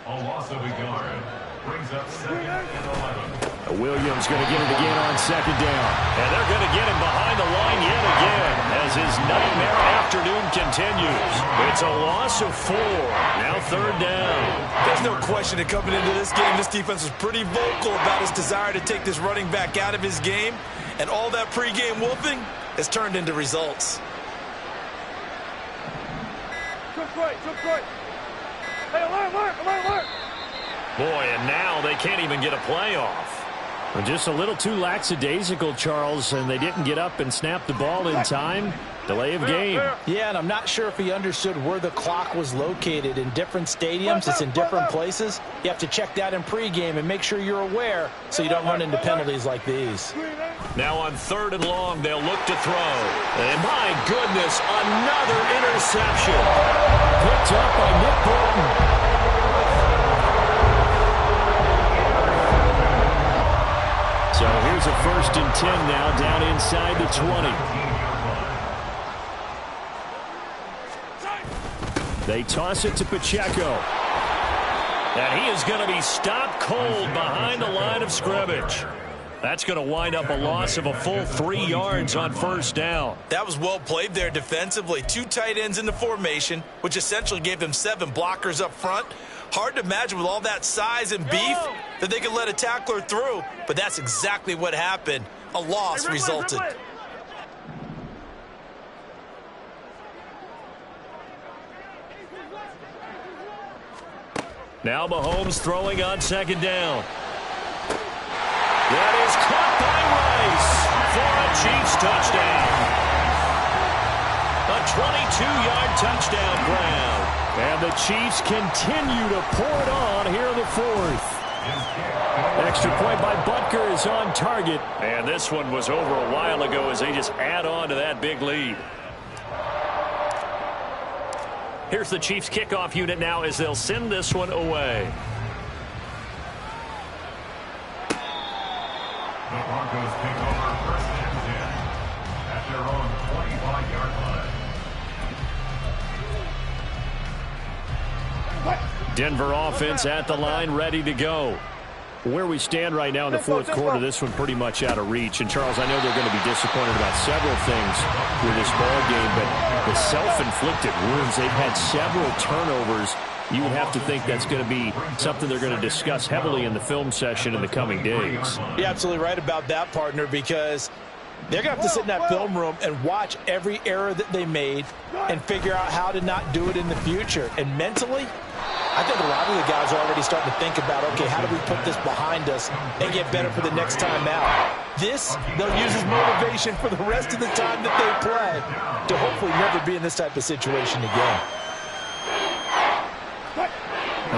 A loss of a yard brings up 2nd and 11. Williams going to get it again on 2nd down. And they're going to get him behind the line yet again as his nightmare afternoon continues. It's a loss of 4. Now 3rd down. There's no question that coming into this game, this defense was pretty vocal about his desire to take this running back out of his game. And all that pregame whooping has turned into results. Took right. Hey, alert. Boy, and now they can't even get a play off. Well, just a little too lackadaisical, Charles, and they didn't get up and snap the ball in time. Delay of game. Yeah, and I'm not sure if he understood where the clock was located. In different stadiums, it's in different places. You have to check that in pregame and make sure you're aware so you don't run into penalties like these. Now on 3rd and long, they'll look to throw. And my goodness, another interception. Picked up by Nick Bolton. So here's a 1st and 10 now down inside the 20. They toss it to Pacheco. And he is going to be stopped cold behind the line of scrimmage. That's going to wind up a loss of a full 3 yards on 1st down. That was well played there defensively. 2 tight ends in the formation, which essentially gave them 7 blockers up front. Hard to imagine with all that size and beef that they could let a tackler through, but that's exactly what happened. A loss resulted. Now Mahomes throwing on 2nd down. That is caught by Rice for a Chiefs touchdown. A 22-yard touchdown grab. And the Chiefs continue to pour it on here in the 4th. Extra point by Butker is on target. And this one was over a while ago as they just add on to that big lead. Here's the Chiefs kickoff unit now as they'll send this one away. The Broncos take over 1st and 10 at their own 25-yard line. Denver offense at the line, ready to go. Where we stand right now in the 4th quarter, this one pretty much out of reach. And, Charles, I know they're going to be disappointed about several things with this ball game, but the self-inflicted wounds, they've had several turnovers. You would have to think that's going to be something they're going to discuss heavily in the film session in the coming days. You're absolutely right about that, partner, because they're going to have to sit in that film room and watch every error that they made and figure out how to not do it in the future. And mentally, I think a lot of the guys are already starting to think about, okay, how do we put this behind us and get better for the next time out? This, they'll use as motivation for the rest of the time that they play to hopefully never be in this type of situation again.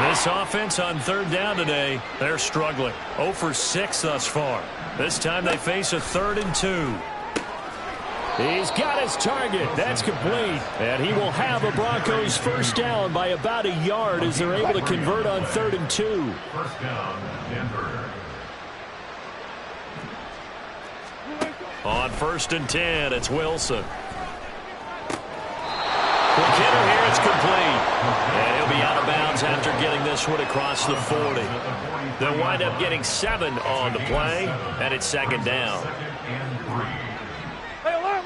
This offense on 3rd down today, they're struggling. 0 for 6 thus far. This time they face a 3rd and 2. He's got his target. That's complete. And he will have a Broncos 1st down by about a yard as they're able to convert on 3rd and 2. 1st down, Denver. On 1st and 10, it's Wilson. Quick hitter here, it's complete. And he'll be out of bounds after getting this one across the 40. They'll wind up getting 7 on the play, and it's 2nd down. Hey, alert!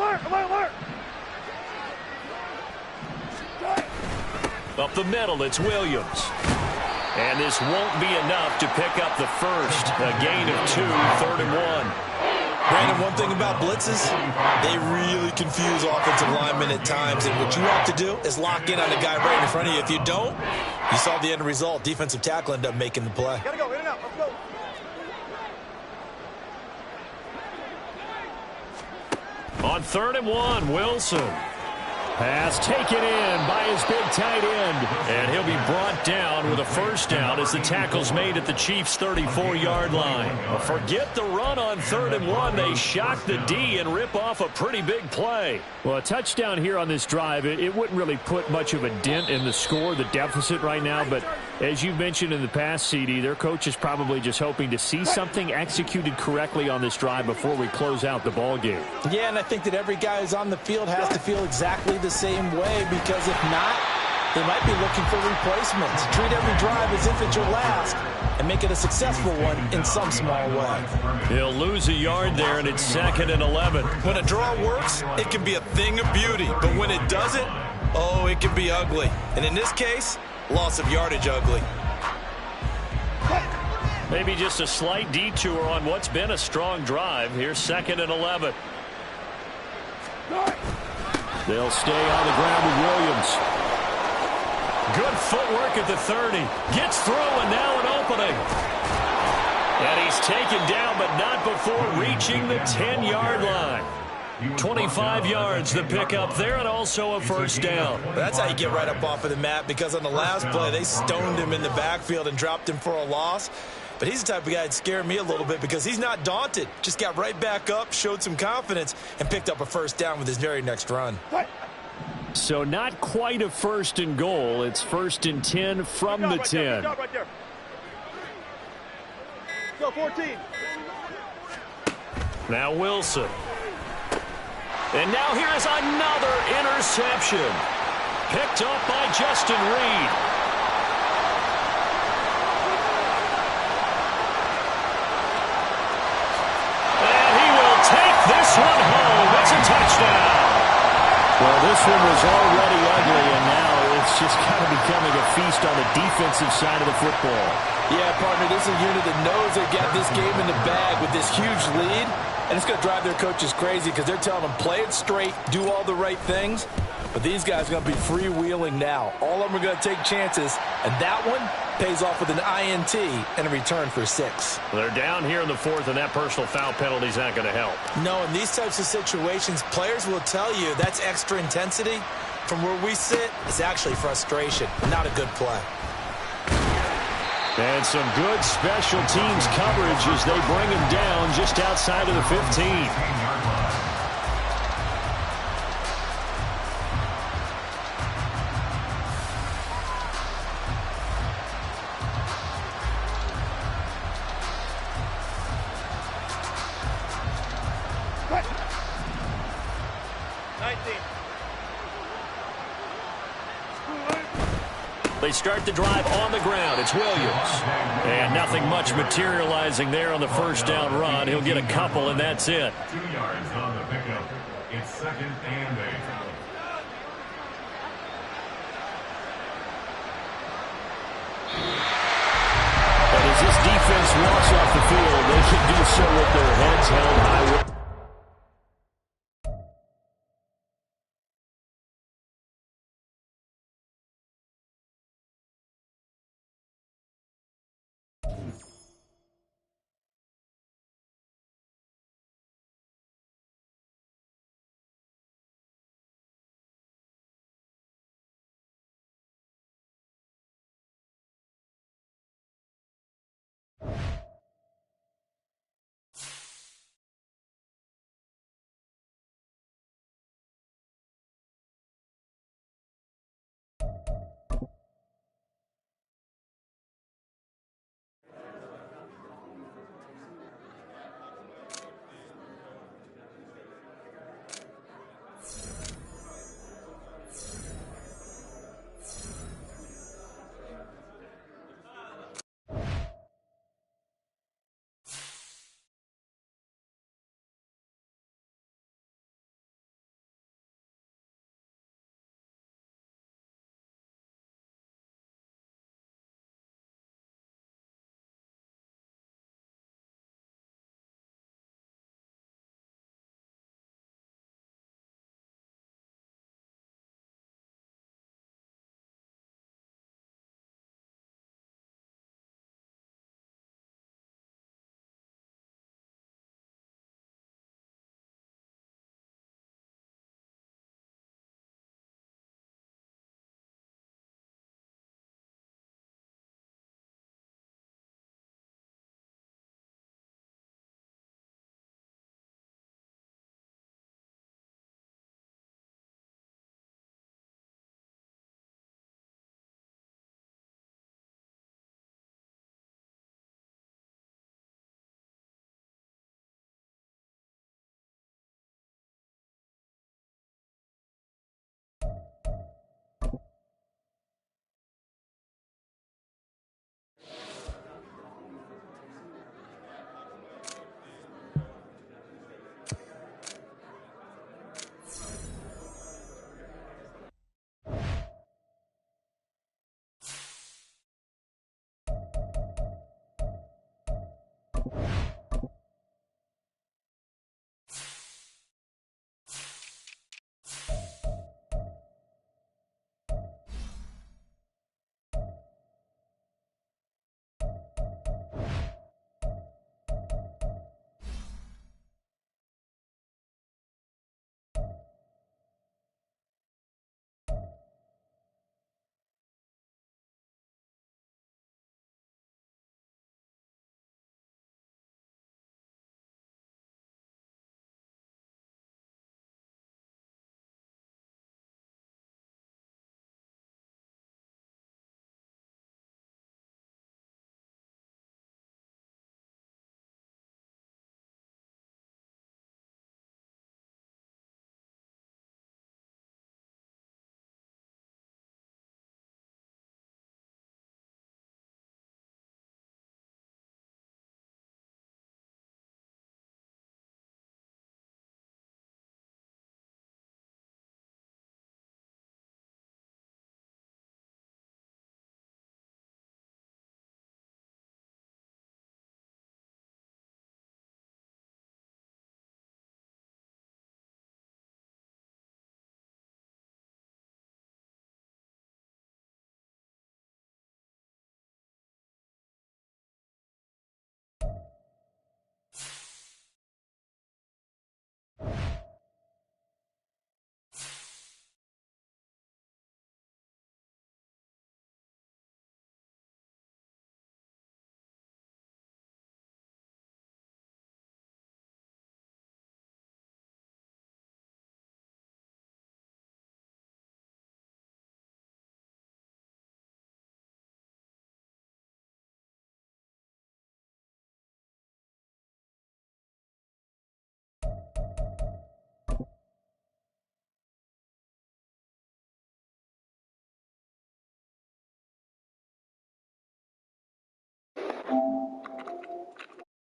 Up the middle, it's Williams. And this won't be enough to pick up the first. A gain of 2, 3rd and 1. Brandon, one thing about blitzes, they really confuse offensive linemen at times. And what you have to do is lock in on the guy right in front of you. If you don't, you saw the end result. Defensive tackle ended up making the play. Gotta go, in and out, let's go. On 3rd and 1, Wilson. Pass taken in by his big tight end. And he'll be brought down with a 1st down as the tackle's made at the Chiefs' 34-yard line. Forget the run on 3rd and 1. They shock the D and rip off a pretty big play. Well, a touchdown here on this drive, it wouldn't really put much of a dent in the score, the deficit right now. But as you mentioned in the past, CD, their coach is probably just hoping to see something executed correctly on this drive before we close out the ball game. Yeah, and I think that every guy who's on the field has to feel exactly the same way, because if not, they might be looking for replacements. Treat every drive as if it's your last and make it a successful one in some small way. He'll lose a yard there, and it's 2nd and 11. When a draw works, it can be a thing of beauty, but when it doesn't, oh, it can be ugly. And in this case, loss of yardage ugly. Maybe just a slight detour on what's been a strong drive. Here's 2nd and 11. They'll stay on the ground with Williams. Good footwork at the 30. Gets through, and now an opening. And he's taken down, but not before reaching the 10-yard line. 25 yards the pickup there, and also a first down. That's how you get right up off of the mat, because on the last play, they stoned him in the backfield and dropped him for a loss. But he's the type of guy that scared me a little bit because he's not daunted. Just got right back up, showed some confidence, and picked up a first down with his very next run. So not quite a first and goal. It's first and 10 from the 10. Right there. Go, 14. Now Wilson. And now here is another interception. Picked up by Justin Reed. And he will take this one home. It's a touchdown. Well, this one was already ugly, and now it's just kind of becoming a feast on the defensive side of the football. Yeah, partner, this is a unit that knows they got this game in the bag with this huge lead, and it's going to drive their coaches crazy because they're telling them play it straight, do all the right things. But these guys are going to be freewheeling now. All of them are going to take chances, and that one pays off with an INT and a return for 6. They're down here in the 4th, and that personal foul penalty is not going to help. No, in these types of situations, players will tell you that's extra intensity. From where we sit, it's actually frustration, not a good play. And some good special teams coverage as they bring him down just outside of the 15. They start the drive on the ground. It's Williams. And nothing much materializing there on the first down run. He'll get a couple, and that's it. 2 yards on the pickup. It's 2nd and 8. But as this defense walks off the field, they can do so with their heads held high.